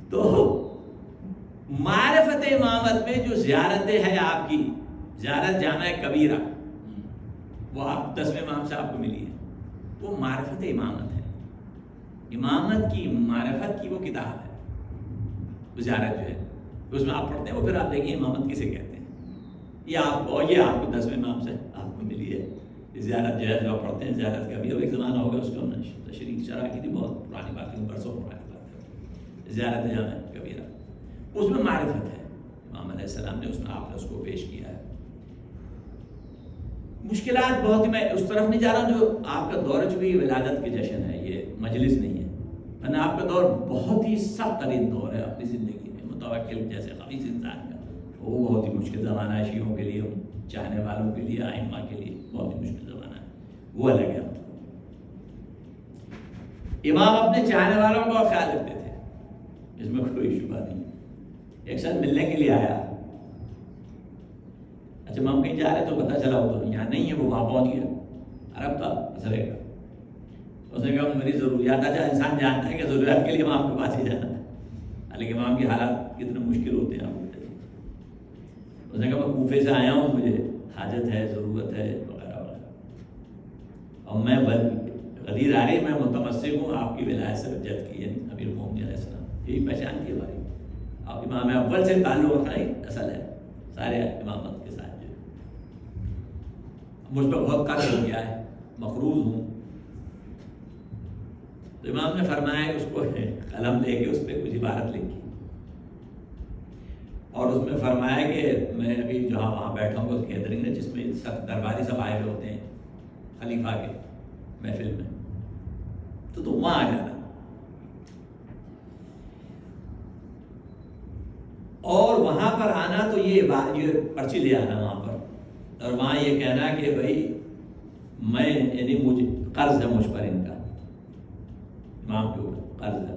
تو معرفت امامت میں جو زیارتیں ہیں آپ کی، زیارت جامع کبیرہ، وہ آپ 10ویں امام صاحب کو ملی ہے، وہ معرفت امامت ہے. امامت کی معرفت کی وہ کتاب ہے، وہ زیارت جو ہے اس میں آپ پڑھتے ہیں، وہ پھر آپ دیکھیں امامت کسے کہتے ہیں. یہ آپ کو 10ویں امام سے آپ کو ملی ہے. زیارت جو ہے جو پڑھتے ہیں، زیارت کا بھی اب ایک زمانہ ہوگا اس کو ہم نے تشریح شرح کی تھی، بہت پرانی بات ہے، برسوں پرانی بات ہے. زیارت جامع کبیرہ اس میں معرفت ہے. امام علیہ السلام نے اس میں آپ نے اس کو پیش کیا ہے. مشکلات بہت ہی، میں اس طرف نہیں جا رہا ہوں جو آپ کا دور چونکہ ولادت کے جشن ہے، یہ مجلس نہیں ہے، ورنہ آپ کا دور بہت ہی سخت ترین دور ہے اپنی زندگی میں. متوکل جیسے خبیث انسان کا وہ بہت ہی مشکل زمانہ ہے. شیعوں کے لیے، چاہنے والوں کے لیے، ائمہ کے لیے بہت ہی مشکل زمانہ ہے. وہ الگ ہے. امام اپنے چاہنے والوں کا خیال رکھتے تھے. اس میں کوئی شبہ نہیں. ایک شخص ملنے کے لیے آیا. اچھا ہم کہیں جا رہے تو پتہ چلا وہ تو یہاں نہیں ہے, وہ وہاں پہنچ گیا, عرب تھا مسئلے کا. اس نے کہا میری ضروریات, اچھا انسان جانتا ہے کہ ضروریات کے لیے امام کے پاس ہی جانا ہے, لیکن امام کے حالات کتنے مشکل ہوتے ہیں آپ بتائیے. اس نے کہا میں کوفے سے آیا ہوں, مجھے حاجت ہے, ضرورت ہے وغیرہ وغیرہ, اور میں غدیر آ رہی, میں متمسک ہوں آپ کی ولایت سے جد کی, یعنی امیر المومنین علیہ السلام, یہی پہچان کی ہماری. آپ امام اول سے تعلق رکھنا ہی اصل ہے سارے امامت کے ساتھ. جو مجھ پر بہت قرض ہو گیا ہے, مقروض ہوں. تو امام نے فرمایا اس کو قلم دے کے اس پہ کچھ عبارت لکھی, اور اس میں فرمایا کہ میں ابھی جہاں وہاں بیٹھا ہوں اس گیدرنگ ہے جس میں سب درباری سب آئے ہوئے ہوتے ہیں خلیفہ کے محفل میں, تو وہاں آ جانا. اور وہاں پر آنا تو یہ پرچی لے آنا وہاں پر, اور وہاں یہ کہنا کہ بھائی میں یعنی مجھے قرض ہے مجھ پر ان کا, امام کے اوپر قرض ہے,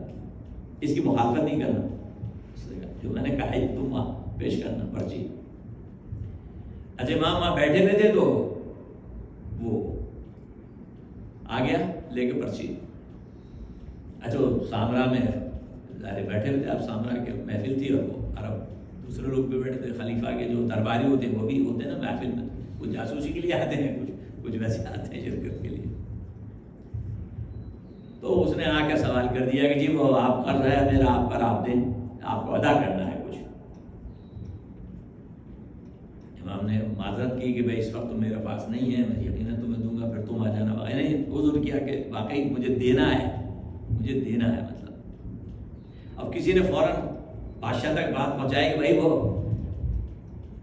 اس کی مخالفت نہیں کرنا. جو میں نے کہا ہے تم وہاں پیش کرنا پرچی. اچھا امام وہاں بیٹھے ہوئے تھے تو وہ آ گیا لے کے پرچی. اچھا وہ سامرا میں ظاہر بیٹھے ہوئے تھے, آپ سامرا کے محفل تھی, اور وہ عرب دوسرے لوگ بھی بیٹھے تھے, خلیفہ کے جو درباری ہوتے ہیں وہ بھی ہوتے ہیں نا محفل میں, کچھ جاسوسی کے لیے آتے ہیں, کچھ ویسے آتے ہیں شرکت کے لیے. تو اس نے آ کے سوال کر دیا کہ جی وہ آپ قرض ہے میرا آپ پر, آپ دیں, آپ کو ادا کرنا ہے کچھ. امام نے معذرت کی کہ بھائی اس وقت تو میرے پاس نہیں ہے, میں یقیناً تمہیں دوں گا, پھر تم آ جانا. نہیں, عذر کیا کہ واقعی مجھے دینا ہے, مجھے دینا ہے مطلب. اب کسی نے فوراً بادشاہ تک بات پہنچائی کہ بھائی وہ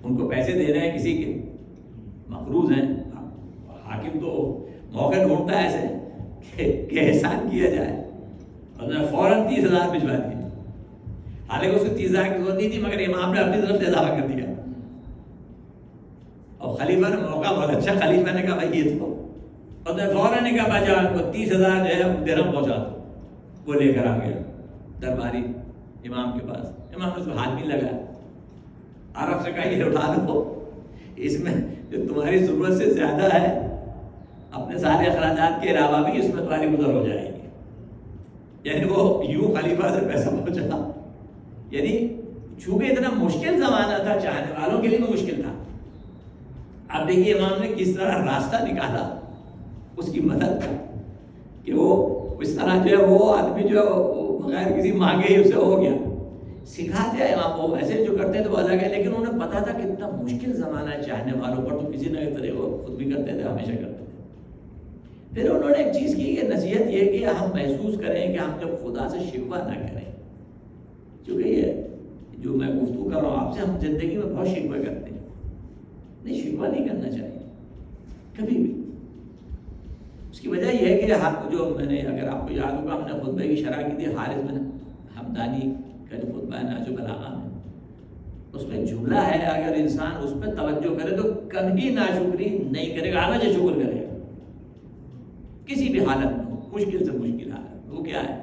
ان کو پیسے دے رہے ہیں کسی کے, مقروض ہیں. حاکم تو موقع ڈھونڈتا ہے ایسے کہ احسان کیا جائے, اور میں فوراً 30,000 بھجوا دیے. حالانکہ اس کو 30,000 کی ضرورت نہیں تھی, مگر امام نے اپنی طرف سے اضافہ کر دیا. اور خلیفہ نے موقع بہت اچھا, خلیفہ نے کہا بھائی یہ تو, اور میں فوراً نے کہا بھائی کو 30,000 جو ہے درہم پہنچا دو. وہ لے کر آ گیا درباری امام کے پاس. امام نے اس کو ہاتھ بھی لگایا, عرب سے کہا یہ اٹھا لو, اس میں جو تمہاری ضرورت سے زیادہ ہے, اپنے سارے اخراجات کے علاوہ بھی اس میں تمہاری گزر ہو جائے گی. یعنی وہ یوں خلیفہ سے پیسہ پہنچا. یعنی چونکہ اتنا مشکل زمانہ تھا, چاہنے والوں کے لیے بھی مشکل تھا. اب دیکھیے امام نے کس طرح راستہ نکالا اس کی مدد کا, کہ وہ اس طرح جو ہے وہ آدمی جو ہے بغیر کسی مانگے ہی اسے ہو گیا. سکھاتے ہیں امام, وہ ایسے جو کرتے تھے وہ الگ ہے, لیکن انہیں پتا تھا کہ اتنا مشکل زمانہ ہے چاہنے والوں پر, تو کسی نہ کسی طرح وہ خود بھی کرتے تھے, ہمیشہ کرتے تھے. پھر انہوں نے ایک چیز کی کہ نصیحت یہ کہ ہم محسوس کریں کہ ہم جب خدا سے شکوہ نہ کریں. چونکہ یہ جو میں گفتگو کر رہا ہوں آپ سے, ہم زندگی میں بہت شکوہ کرتے ہیں. نہیں, شکوہ نہیں کرنا چاہیے کبھی بھی. اس کی وجہ یہ ہے کہ جو میں نے, اگر آپ کو یاد ہوگا, ہم نے خطبے کی شرح کی تھی حارث بن حمدانی کا جو خطبہ ہے نہج البلاغہ میں, اس میں جملہ ہے اگر انسان اس پہ توجہ کرے تو کبھی ناشکری نہیں کرے گا, ہمیشہ شکر کرے گا کسی بھی حالت میں, مشکل سے مشکل حالت. وہ کیا ہے,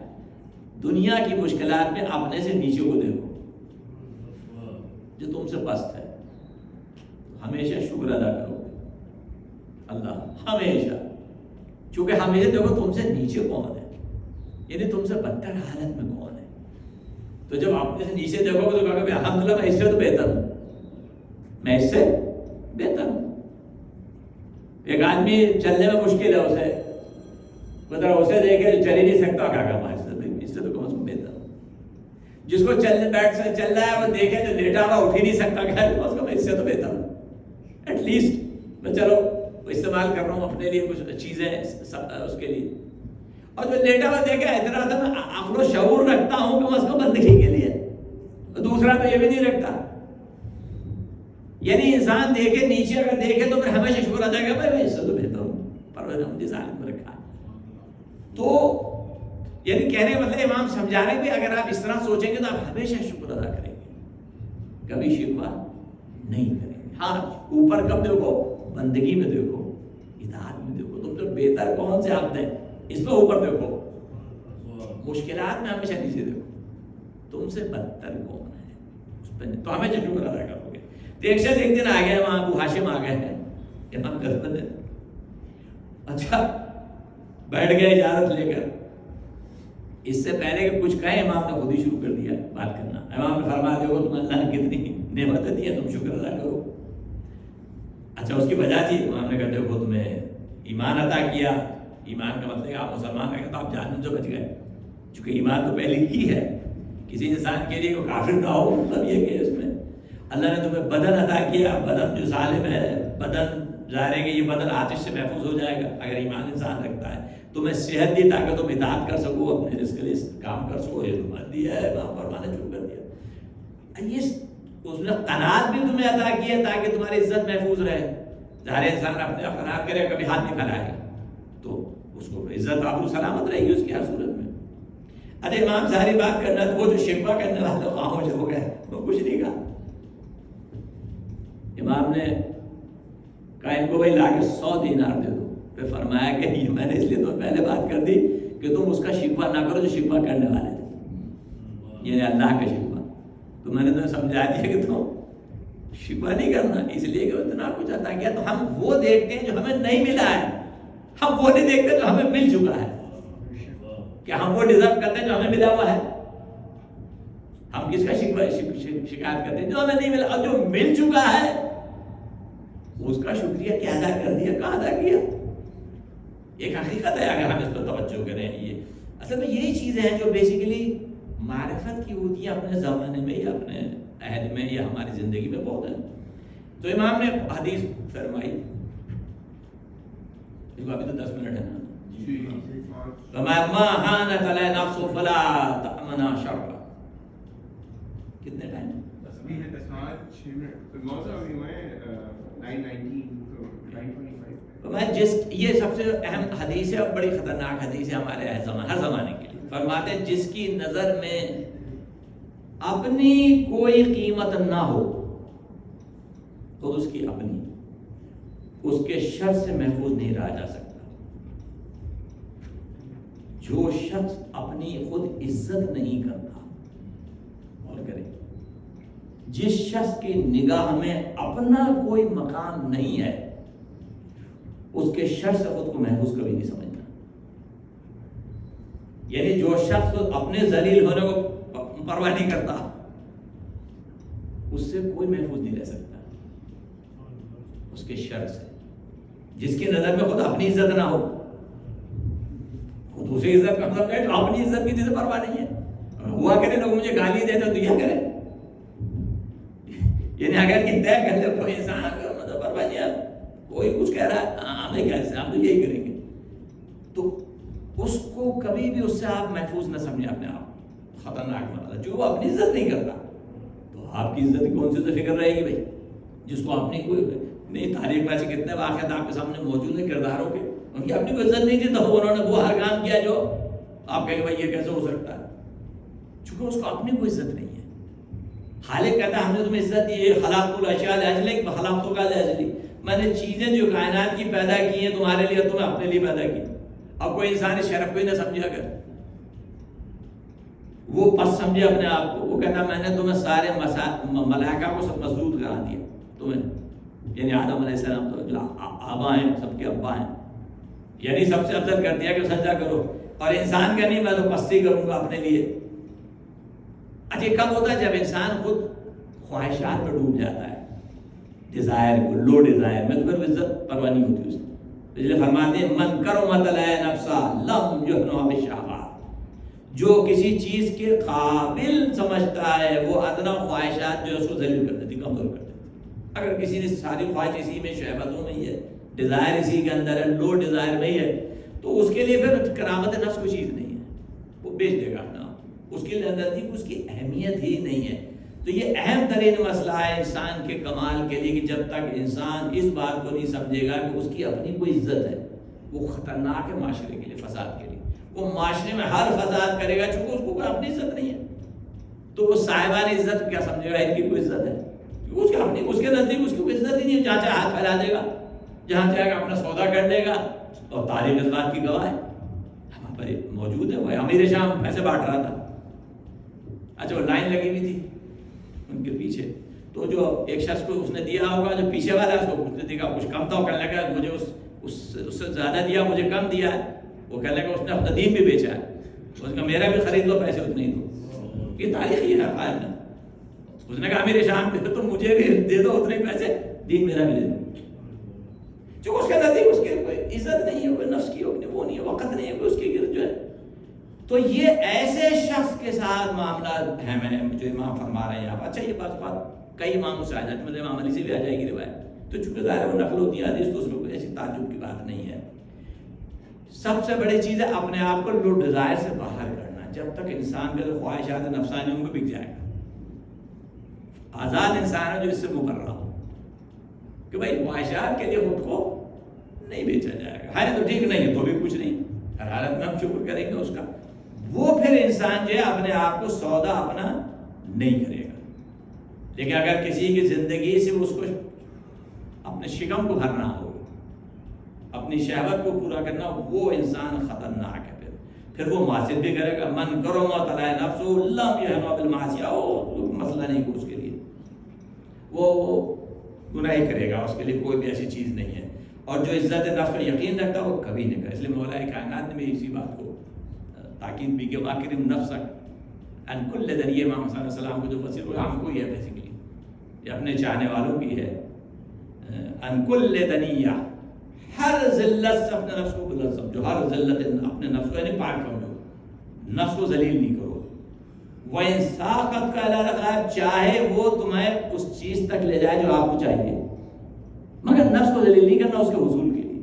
دنیا کی مشکلات میں اپنے سے نیچے کو دیکھو جو تم سے پست ہے, ہمیشہ شکر ادا کرو اللہ, ہمیشہ. چونکہ ہمیشہ دیکھو تم سے نیچے کون ہے, یعنی تم سے بدتر حالت میں کون ہے. تو جب اپنے سے نیچے دیکھو گے تو کہو گے الحمدللہ میں اس سے تو بہتر ہوں, میں اس سے بہتر ہوں. ایک آدمی چلنے میں مشکل ہے, اسے دیکھے چل ہی نہیں سکتا, کیا کہا اس سے تو کم از کم بہتر ہوں. جس کو چل رہا ہے وہ دیکھے تو لیٹا ہوا اٹھ ہی نہیں سکتا, کم از کم اس سے تو بہتر ہوں. ایٹ لیسٹ میں چلو استعمال کر رہا ہوں اپنے لیے کچھ چیزیں اس کے لیے. اور جو لیٹا ہوا دیکھا اتنا تھا میں عقل و شعور رکھتا ہوں کم از کم بندگی کے لیے, دوسرا تو یہ بھی نہیں رکھتا. یعنی انسان دیکھے نیچے, اگر دیکھے تو پھر ہمیشہ شکر ادا کرے بھائی میں اس سے تو بہتر ہوں, پروردگار نے مجھے ظالم میں رکھا. تو یعنی کہنے کا مطلب امام سمجھا رہے ہیں کہ اگر آپ اس طرح سوچیں گے تو آپ ہمیشہ شکر ادا کریں گے, کبھی شکوہ نہیں کریں گے. ہاں اوپر کب دیکھو, بندگی میں دیکھو, اطاعت میں دیکھو, تم جو بہتر کون سے آپ دیں اس میں اوپر دیکھو, مشکلات میں ہمیشہ نیچے دیکھو. تم سے بدتر کون ہے اس پہ تو ہمیں جو شکر ادا کرو گے. تو ایک شخص ایک دن آ گیا وہاں ابو ہاشم آ گئے ہیں امام گزبد ہے. اچھا بیٹھ گئے اجازت لے کر. اس سے پہلے کہ کچھ کہیں امام نے خود ہی شروع کر دیا بات کرنا. امام نے فرما دیا تم اللہ نے کتنی نعمتیں دی ہیں تم شکر ادا کرو. اچھا اس کی وجہ تھی امام نے کہا دیکھو تمہیں ایمان عطا کیا. ایمان کا مطلب ہے آپ مسلمان ہیں تو آپ جہنم سے بچ گئے چونکہ ایمان تو پہلے ہی ہے. کسی انسان کے لیے کوئی کافر نہ ہو مطلب یہ کہ اس میں اللہ نے تمہیں بدن عطا کیا. بدن جو سالم ہے بدن ظاہر ہے کہ یہ بدن آتش سے محفوظ ہو جائے گا اگر ایمان انسان رکھتا ہے. تمہیں صحت دی تاکہ تم اطاعت کر سکو اپنے رزق کے لیے کام کر سکو. یہ تمہیں دیا ہے وہاں فرمانا شروع کر دیا. یہ اس نے قناعت بھی تمہیں عطا کی ہے تاکہ تمہاری عزت محفوظ رہے. ظاہر انسان اپنے آپ قناعت کرے کبھی ہاتھ نہیں پھیلائے تو اس کو عزت آبرو سلامت رہے گی اس کی ہر صورت میں. ارے امام ساری بات کرنا تو وہ جو شکوہ کرنے والے خاموش ہو گئے وہ کچھ نہیں کہا. امام نے کہا ان کو بھائی لا کے 100 دینار دے دو. پھر فرمایا کہ یہ میں نے اس لیے تو پہلے بات کر دی کہ تم اس کا شکوہ نہ کرو جو شکوہ کرنے والے تھے یعنی اللہ کا شکوہ. تو میں نے تمہیں سمجھا دیا کہ تم شکوہ نہیں کرنا اس لیے کہ اتنا کچھ عطا کیا. تو ہم وہ دیکھتے ہیں جو ہمیں نہیں ملا ہے. ہم وہ نہیں دیکھتے جو ہمیں مل چکا ہے کہ ہم وہ ڈیزرو کرتے ہیں جو ہمیں ملا ہوا ہے. ہم کس کا شکایت کرتے ہیں جو ہمیں نہیں ملا. اور جو مل چکا ہے اس کا شکریہ کیا ادا کر دیا کہاں ادا کیا. ایک حقیقت ہے اگر ہم اس پر توجہ کریں. یہ اصل میں یہی چیزیں ہیں جو بیسیکلی معرفت کی ہوتی ہیں اپنے زمانے میں یا اپنے عہد میں یا ہماری زندگی میں بہت ہے. تو امام نے حدیث فرمائی ابھی تو 10 منٹ ہے نا. کتنے ٹائم یہ سب سے اہم حدیث ہے اور بڑی خطرناک حدیث ہے ہمارے ہر زمانے کے لیے. فرماتے ہیں جس کی نظر میں اپنی کوئی قیمت نہ ہو تو اس کی اپنی اس کے شر سے محفوظ نہیں رہا جا سکتا. جو شخص اپنی خود عزت نہیں کرتا اور کرے جس شخص کی نگاہ میں اپنا کوئی مقام نہیں ہے اس کے شر سے خود کو محفوظ کبھی نہیں سمجھتا. یعنی جو شخص اپنے ذلیل ہونے کو پرواہ نہیں کرتا اس سے کوئی محفوظ نہیں رہ سکتا اس کے شر سے. جس کی نظر میں خود اپنی عزت نہ ہو خود دوسری عزت کا مطلب ہے اپنی عزت کی چیزیں پرواہ نہیں ہے. ہوا کرے لوگ مجھے گالی دیتے تو یہ کرے یعنی اگر کہ طے کر لے کوئی انسان مطلب پرواہ نہیں ہے کوئی کچھ کہہ رہا ہے ہمیں کیسے ہم تو یہی کریں گے تو اس کو کبھی بھی اس سے آپ محفوظ نہ سمجھیں اپنے آپ کو. خطرناک مطلب جو وہ اپنی عزت نہیں کرتا تو آپ کی عزت کون سی تو فکر رہے گی بھائی. جس کو اپنی کوئی نہیں تاریخ میں سے کتنے واقعات آپ کے سامنے موجود ہیں کرداروں کے ان کی اپنی کوئی عزت نہیں تھی تو انہوں نے وہ ہر کام کیا جو آپ کہیں بھائی یہ کیسے ہو سکتا ہے چونکہ اس کو اپنی کوئی عزت نہیں ہے. خالق کہتا ہے ہم نے تمہیں عزت دی ہے خلقت الاشیاء لاجلک وخلقتک لاجلی. میں نے چیزیں جو کائنات کی پیدا کی ہیں تمہارے لیے تمہیں اپنے لیے پیدا کی. اب کوئی انسان اس شرف کو ہی نہ سمجھا کر وہ پس سمجھے اپنے آپ کو. وہ کہتا میں نے تمہیں سارے ملائکہ کو سب مسجود کرا دیا تمہیں یعنی آدم علیہ السلام تو آبا ہیں سب کے ابا ہیں یعنی سب سے افضل کر دیا کہ سجدہ کرو اور انسان کا نہیں میں تو پستی کروں گا اپنے لیے. اچھا کب ہوتا ہے جب انسان خود خواہشات پہ ڈوب جاتا ہے ڈیزائر کو لو ڈیزائر میں تو پھر عزت پرواہ نہیں ہوتی اس کی. اس لیے فرماتے ہیں من کرمت نفسا لم یہنوا بالشہوات. جو کسی چیز کے قابل سمجھتا ہے وہ ادنا خواہشات جو اس کو ذلیل کر دیتی کمزور کر دیتی. اگر کسی نے ساری خواہش اسی میں شہوتوں میں ہی ہے ڈیزائر اسی کے اندر ہے لو ڈیزائر میں ہی ہے تو اس کے لیے پھر کرامت نفس کوئی چیز نہیں ہے. وہ بیچ دے گا اپنا اس کے اندر اس کی اہمیت ہی نہیں ہے. تو یہ اہم ترین مسئلہ ہے انسان کے کمال کے لیے کہ جب تک انسان اس بات کو نہیں سمجھے گا کہ اس کی اپنی کوئی عزت ہے وہ خطرناک ہے معاشرے کے لیے فساد کے لیے. وہ معاشرے میں ہر فساد کرے گا چونکہ اس کو کوئی اپنی عزت نہیں ہے تو وہ صاحبان عزت کیا سمجھے گا ان کی کوئی عزت ہے اس کے اپنی اس کے نزدیک اس کی کوئی عزت ہی نہیں ہے. جہاں چاہے ہاتھ پھیلا دے گا جہاں چاہے گا اپنا سودا کر دے گا اور تاریخ اس بات کی گواہ ہے ہمارے موجود ہے. وہ امیر شام پیسے بانٹ رہا تھا اچھا وہ لائن لگی ہوئی تھی ان کے پیچھے، تو جو ایک شخص کو اس نے دیا ہوگا، جو پیچھے والا اس کو کچھ دیکھا کچھ کم تھا، وہ کہنے لگا مجھے اس سے زیادہ دیا، مجھے کم دیا ہے. وہ کہنے لگا اس نے اپنا دین بھی بیچا ہے، اس کا میرا بھی خرید لو، پیسے اتنے ہی دو. یہ تاریخی ہے قائم ہے. اس نے کہا امیر شام دے تو مجھے بھی دے دو اتنے پیسے، دین میرا بھی دے دو. جو اس کے نزدیک اس کی کوئی عزت نہیں ہے، کوئی نفس کی وہ نہیں ہے، وقت نہیں ہے کوئی اس کے گرد جو ہے. تو یہ ایسے شخص کے ساتھ معاملہ ہے میں جو امام فرما رہے ہیں آپ. اچھا یہ بات کئی اماموں سے آ جاتی ہے، مطلب امام علی سے بھی آ جائے گی روایت، تو چونکہ ظاہر وہ نقل ہوتی ہے حدیث، تو اس میں کوئی ایسی تعجب کی بات نہیں ہے. سب سے بڑی چیز ہے اپنے آپ کو لو ڈیزائر سے باہر کرنا. جب تک انسان کے خواہشات نفسانی ان کو بک جائے گا. آزاد انسان ہے جو اس سے مقرر ہو کہ بھائی خواہشات کے لیے خود کو نہیں بیچا جائے گا. ہے تو ٹھیک، نہیں ہے تو بھی کچھ نہیں، ہر حالت میں ہم شکر کریں گے اس کا. وہ پھر انسان جو ہے اپنے آپ کو سودا اپنا نہیں کرے گا. لیکن اگر کسی کی زندگی سے اس کو اپنے شکم کو بھرنا ہو، اپنی شہوت کو پورا کرنا، وہ انسان خطرناک ہے. پھر وہ معصیت بھی کرے گا. من کرو مطلع نفس لم یہنوا بالمعصیہ، مسئلہ نہیں کو اس کے لیے، وہ گناہ ہی کرے گا، اس کے لیے کوئی بھی ایسی چیز نہیں ہے. اور جو عزت نفس پر یقین رکھتا ہے وہ کبھی نہیں کرے. اس لیے مولا کائنات نے بھی اسی بات کو تاکید بھی کہ واکرم نفسک ان کل دن. یہ امام صلی اللہ علیہ وسلم کو جو فصیح ہوا ہم کو ہی ہے، بیسیکلی یہ اپنے چاہنے والوں کی ہے. ان کل دنیہ، ہر ذلت سے اپنے نفس کو بلند سمجھو. ہر ذلت اپنے نفس کو یعنی پاک سمجھو، نفس کو ذلیل نہیں کرو. وَإِن سَاقَتْكَ إِلَىٰ رَغَائِبٍ، چاہے وہ تمہیں اس چیز تک لے جائے جو آپ کو چاہیے، مگر نفس کو ذلیل نہیں کرنا اس کے حصول کے لیے،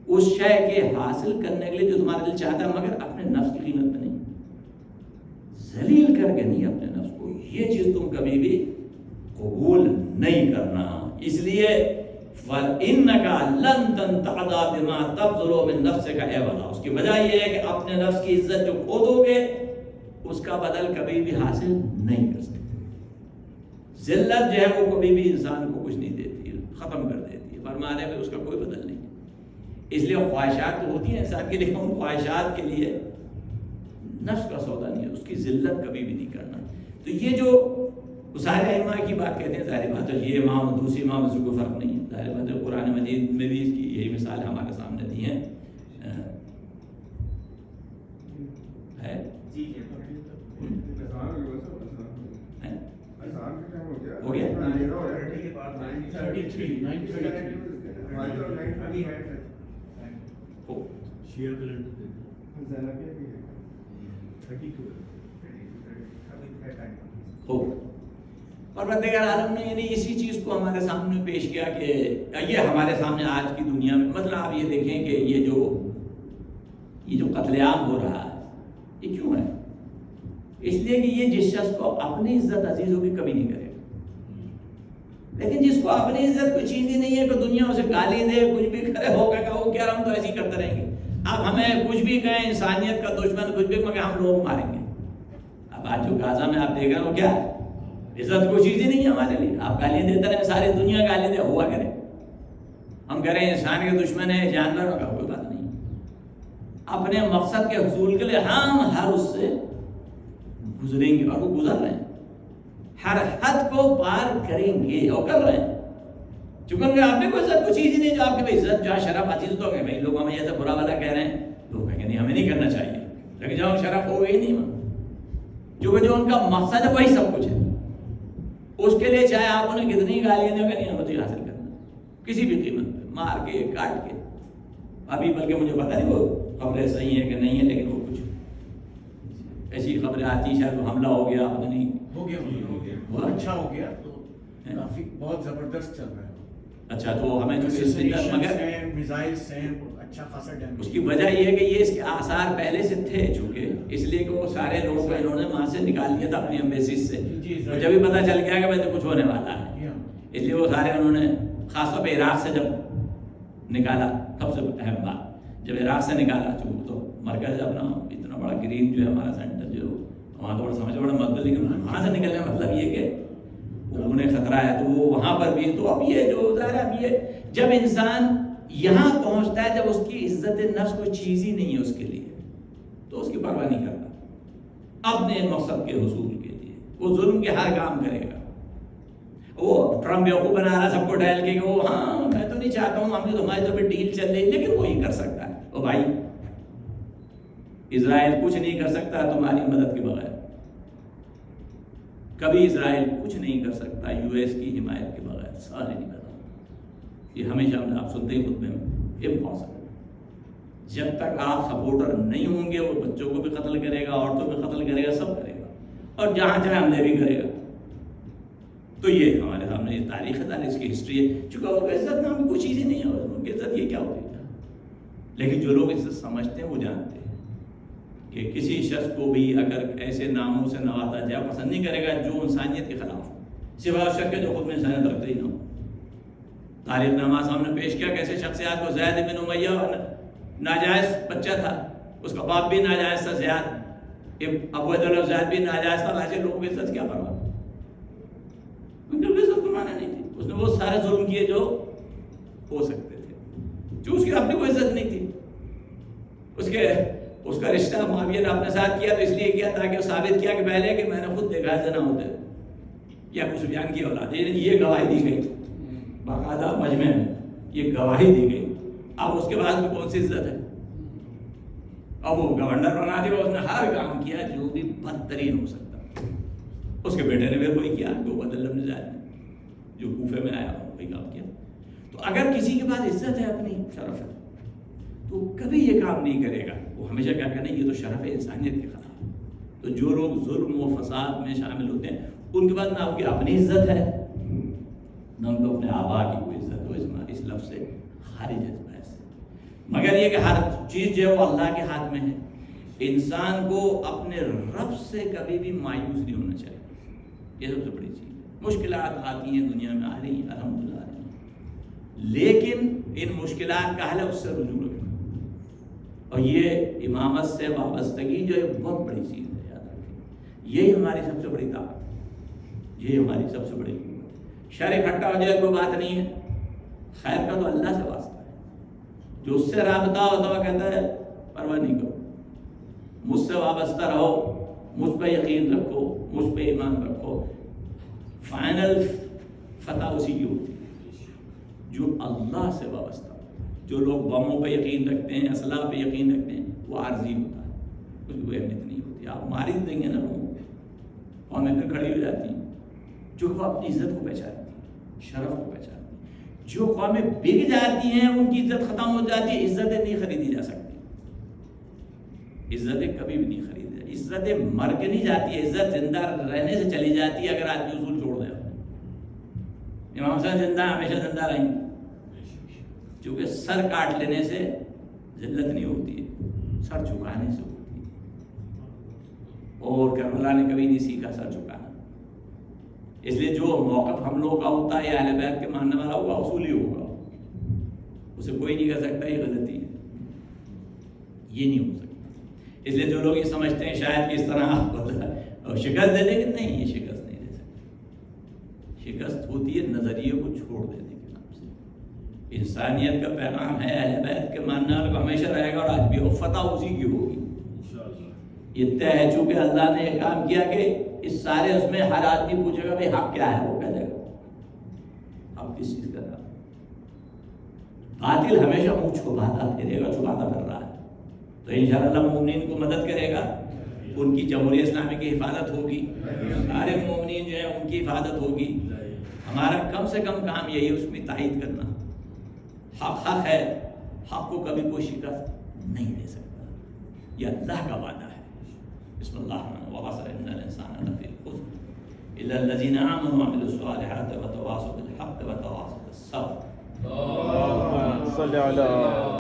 اس شے کے حاصل کرنے کے لیے جو تمہارا دل چاہتا ہے، مگر اپنے نفس کی قیمت میں نہیں، ذلیل کر کے نہیں اپنے نفس کو. یہ چیز تم کبھی بھی قبول نہیں کرنا. اس لیے وَإِنَّكَ لَن تَنْتَعْدَى بِمَا تَبْذُلُ مِن نَفْسِكَ عِوَضًا. اس کی وجہ یہ ہے کہ اپنے نفس کی عزت جو کھو دو گے اس کا بدل کبھی بھی حاصل نہیں کر سکتے. ذلت جو ہے وہ کبھی بھی انسان کو کچھ نہیں دیتی، ختم کر دیتی ہے. فرمانے میں اس کا کوئی بدل نہیں. اس لیے خواہشات تو ہوتی ہیں انسان کی، لیکن ان خواہشات کے لیے نفس کا سودا نہیں ہے، اس کی ذلت کبھی بھی نہیں کرنا. تو یہ جو سارے ائمہ کی بات کہتے ہیں، ظاہر بات ہے یہ امام اور دوسری امام سے کوئی فرق نہیں ہے. ظاہر بات ہے قرآن مجید میں بھی اس کی یہی مثال ہمارے سامنے دی ہیں. ہو گیا اور پروردگار عالم نے یعنی اسی چیز کو ہمارے سامنے پیش کیا کہ یہ ہمارے سامنے آج کی دنیا میں مطلب آپ یہ دیکھیں کہ یہ جو قتل عام ہو رہا ہے یہ کیوں ہے؟ اس لیے کہ یہ جس شخص کو اپنی عزت عزیز ہوگی کبھی نہیں کرے گا، لیکن جس کو اپنی عزت کوئی چیز ہی نہیں ہے کہ دنیا اسے گالی دے کچھ بھی کرے ہوگا کہ وہ کیا، ہم تو ایسے ہی کرتے رہیں گے. اب ہمیں کچھ بھی کہیں، انسانیت کا دشمن کچھ بھی، مگر ہم لوگ ماریں گے. اب آج جو غازہ میں آپ دیکھ رہے ہو کیا ہے، عزت کوئی چیز ہی نہیں ہے ہمارے لیے. آپ گالیاں دیتے رہے، ساری دنیا گالی دے، ہوا کرے. ہم کہہ رہے ہیں انسان کے دشمن ہے جانوروں کا، کوئی بات نہیں. اپنے مقصد کے حصول کے لیے ہم ہر اس سے گزریں گے اور وہ گزر رہے ہیں، ہر حد کو پار کریں گے اور کر رہے ہیں. چونکہ آپ نے کوئی عزت کو چیز ہی نہیں جو آپ کی عزت جو شرف عزیز تو گئے بھائی، لوگ ہمیں ایسا برا والا کہہ رہے ہیں، لوگ کہیں گے نہیں ہمیں نہیں کرنا چاہیے، لیکن جب شرف ہو گئی نہیں، کیونکہ جو ان کا مقصد ہے وہی سب کچھ ہے. اس کے لیے چاہے آپ انہیں کتنی گالیاں دیں، نہیں ہمیں تو حاصل کرنا کسی بھی قیمت پہ، مار کے کاٹ کے. ابھی بلکہ مجھے پتا نہیں وہ خبریں صحیح ہیں کہ نہیں ہیں، لیکن وہ کچھ ایسی خبریں آتی شاید وہ حملہ ہو گیا، پتہ نہیں ہو گیا بہت اچھا ہو گیا، تو کافی بہت زبردست چل رہا ہے. اچھا تو ہمیں مگر میزائلز ہیں اچھا خاصا ڈیمیج. اس کی وجہ یہ ہے کہ یہ اس کے آثار پہلے سے تھے، چونکہ اس لیے کہ وہ سارے لوگوں کو انہوں نے وہاں سے نکال دیا تھا اپنی ایمبیسیز سے. تو جب بھی پتہ چل گیا کہ بھائی کچھ ہونے والا ہے، اس لیے وہ سارے انہوں نے خاص طور پہ عراق سے جب نکالا، سب سے اہم بات جب عراق سے نکالا، تو مرکز اپنا اتنا بڑا گرین جو ہے ہمارا سینٹر جو وہاں تو بڑا سمجھ بڑا مقبول، لیکن وہاں سے نکلنے کا مطلب یہ کہ انہیں خطرہ ہے تو وہ وہاں پر بھی. تو اب یہ جو ظاہر ہے اب یہ جب انسان یہاں پہنچتا ہے، جب اس کی عزت نفس کوئی چیز ہی نہیں ہے اس کے لیے، تو اس کی پرواہ نہیں کرتا. اپنے مقصد کے حصول کے لیے وہ ظلم کے ہر کام کرے گا. وہ ٹرمپ بیوقوف بنا رہا سب کو ڈھیل کے کہ وہ ہاں میں تو نہیں چاہتا ہوں, ہم نے تمہاری تو ڈیل چل رہی, لیکن وہی کر سکتا ہے. او بھائی اسرائیل کچھ نہیں کر سکتا تمہاری مدد کے بغیر, کبھی اسرائیل کچھ نہیں کر سکتا یو ایس کی حمایت کے بغیر. سارے نہیں بتا, یہ ہمیشہ آپ سنتے ہی خطبے میں امپاسبل. جب تک آپ سپورٹر نہیں ہوں گے وہ بچوں کو بھی قتل کرے گا, عورتوں کو قتل کرے گا, سب کرے گا, اور جہاں چاہے حملے بھی کرے گا. تو یہ ہمارے سامنے یہ تاریخ ہے, اس کی ہسٹری ہے. چونکہ وہ عزت نام کی کوئی چیز ہی نہیں ہے, ان کی عزت یہ کیا ہوتی ہے. لیکن جو لوگ عزت سمجھتے ہیں وہ جانتے ہیں کہ کسی شخص کو بھی اگر ایسے ناموں سے نوازا جائے پسند نہیں کرے گا جو انسانیت کے خلاف ہو, سوائے اس شخص کے جو خود میں انسانیت رکھتے ہی نہ ہو. تاریخ نامہ ہم نے پیش کیا کیسے شخصیات کو, زید بن امیہ ناجائز بچہ تھا, اس کا باپ بھی ناجائز تھا زیاد, ابو عبداللہ زید بھی ناجائز تھا. ایسے لوگوں کی عزت کیا پرواہ, ان کی عزت کو مانا نہیں تھی. اس نے وہ سارے ظلم کیے جو ہو سکتے تھے, جو اس کی اپنی کوئی عزت نہیں تھی. اس کا رشتہ معاویہ نے اپنے ساتھ کیا تو اس لیے کیا تاکہ وہ ثابت کیا کہ پہلے کہ میں نے خود دیکھا زنا ہوتے یا ابو سفیان کی اولاد. یہ گواہی دی گئی باقاعدہ مجمع میں, یہ گواہی دی گئی. اب اس کے بعد میں کون سی عزت ہے. اب وہ گورنر بنا دیا, اس نے ہر کام کیا جو بھی بدترین ہو سکتا. اس کے بیٹے نے بھی وہی کیا, جو عبداللہ بن زید نے جو کوفے میں آیا وہی کام کیا. تو اگر کسی کے پاس عزت ہے, اپنی شرف ہے, تو کبھی یہ کام نہیں کرے گا. وہ ہمیشہ کیا کہنا ہے یہ تو شرف انسانیت کے خلاف. تو جو لوگ ظلم و فساد میں شامل ہوتے ہیں ان کے پاس نہ ان کی اپنی عزت ہے نہ ان کو اپنے آبا کی کوئی عزت ہو. اس لفظ سے خارج ہے. مگر یہ کہ ہر چیز جو ہے وہ اللہ کے ہاتھ میں ہے. انسان کو اپنے رب سے کبھی بھی مایوس نہیں ہونا چاہیے. یہ سب سے بڑی چیز ہے. مشکلات آتی ہیں دنیا میں, آ رہی ہیں الحمدللہ آ رہی ہیں, لیکن ان مشکلات کا حل ہے اس سے رجوع رکھنا. اور یہ امامت سے وابستگی جو ہے بہت بڑی چیز ہے, یاد رکھیں. یہی ہماری سب سے بڑی طاقت ہے, یہی ہماری سب سے بڑی قوت. شر اکٹھا ہو جائے کوئی بات نہیں ہے, خیر کا تو اللہ سے واسطہ ہے. جو اس سے رابطہ ہوتا ہے وہ کہتا ہے پرواہ نہیں کرو, مجھ سے وابستہ رہو, مجھ پہ یقین رکھو, مجھ پہ ایمان رکھو. فائنل فتح اسی کی ہوتی ہے جو اللہ سے وابستہ. جو لوگ بموں پہ یقین رکھتے ہیں, اسلحہ پہ یقین رکھتے ہیں, وہ عارضی ہوتا ہے, اس کی کوئی اہمیت نہیں ہوتی. آپ مار ہی دیں گے نا لوگوں کو, قومیں پھر کھڑی ہو جاتی ہیں. جو وہ اپنی عزت کو پہچانتی ہیں, شرف کو پہچانتی ہیں. جو قومیں بک جاتی ہیں ان کی عزت ختم ہو جاتی ہے. عزتیں نہیں خریدی جا سکتی, عزتیں کبھی بھی نہیں خریدی جاتی. عزتیں مر کے نہیں جاتی, عزت زندہ رہنے سے چلی جاتی ہے اگر آدمی اصول چھوڑ دے. امام صاحب زندہ ہمیشہ زندہ رہیں, کیونکہ سر کاٹ لینے سے ذلت نہیں ہوتی ہے, سر جھکانے سے ہوتی ہے. اور کربلا نے کبھی نہیں سیکھا سر جھکانا. اس لیے جو موقف ہم لوگوں کا ہوتا ہے یا اہل بیت کے ماننے والا ہوگا اصولی ہوگا, اسے کوئی نہیں کہہ سکتا یہ غلطی ہے, یہ نہیں ہو سکتا. اس لیے جو لوگ یہ سمجھتے ہیں شاید کہ اس طرح شکست دے دیں گے, نہیں, یہ شکست نہیں دے سکتے. شکست ہوتی ہے نظریے کو چھوڑ دینے کے نام سے. انسانیت کا پیغام ہے, اہل بیت کے ماننے والے کو ہمیشہ رہے گا اور آج بھی, اور فتح اسی کی ہوگی. یہ طے ہے چونکہ اللہ نے یہ کام کیا کہ اس سارے اس میں ہر آدمی پوچھے گا بھائی حق کیا ہے, وہ کہہ دے گا اب کس چیز کا تھا. باطل ہمیشہ منہ چھپاتا پھرے گا, چھپاتا پھر رہا ہے. تو انشاءاللہ مومنین کو مدد کرے گا, ان کی جمہوریہ اسلامی کی حفاظت ہوگی, سارے مومنین جو ہیں ان کی حفاظت ہوگی. ہمارا کم سے کم کام یہی ہے اس میں تائید کرنا. حق حق ہے, حق کو کبھی کوئی شکست نہیں دے سکتا, یہ اللہ کا وعدہ ہے. بسم اللہ الرحمن الرحیم. وَعَصَرَ إِنَّ الْإِنسَانَ لَفِي خُسْرٍ إِلَّا الَّذِينَ آمَنُوا وَعَمِلُوا الصَّالِحَاتِ وَتَوَاصَوْا بِالْحَقِّ وَتَوَاصَوْا بِالصَّبْرِ.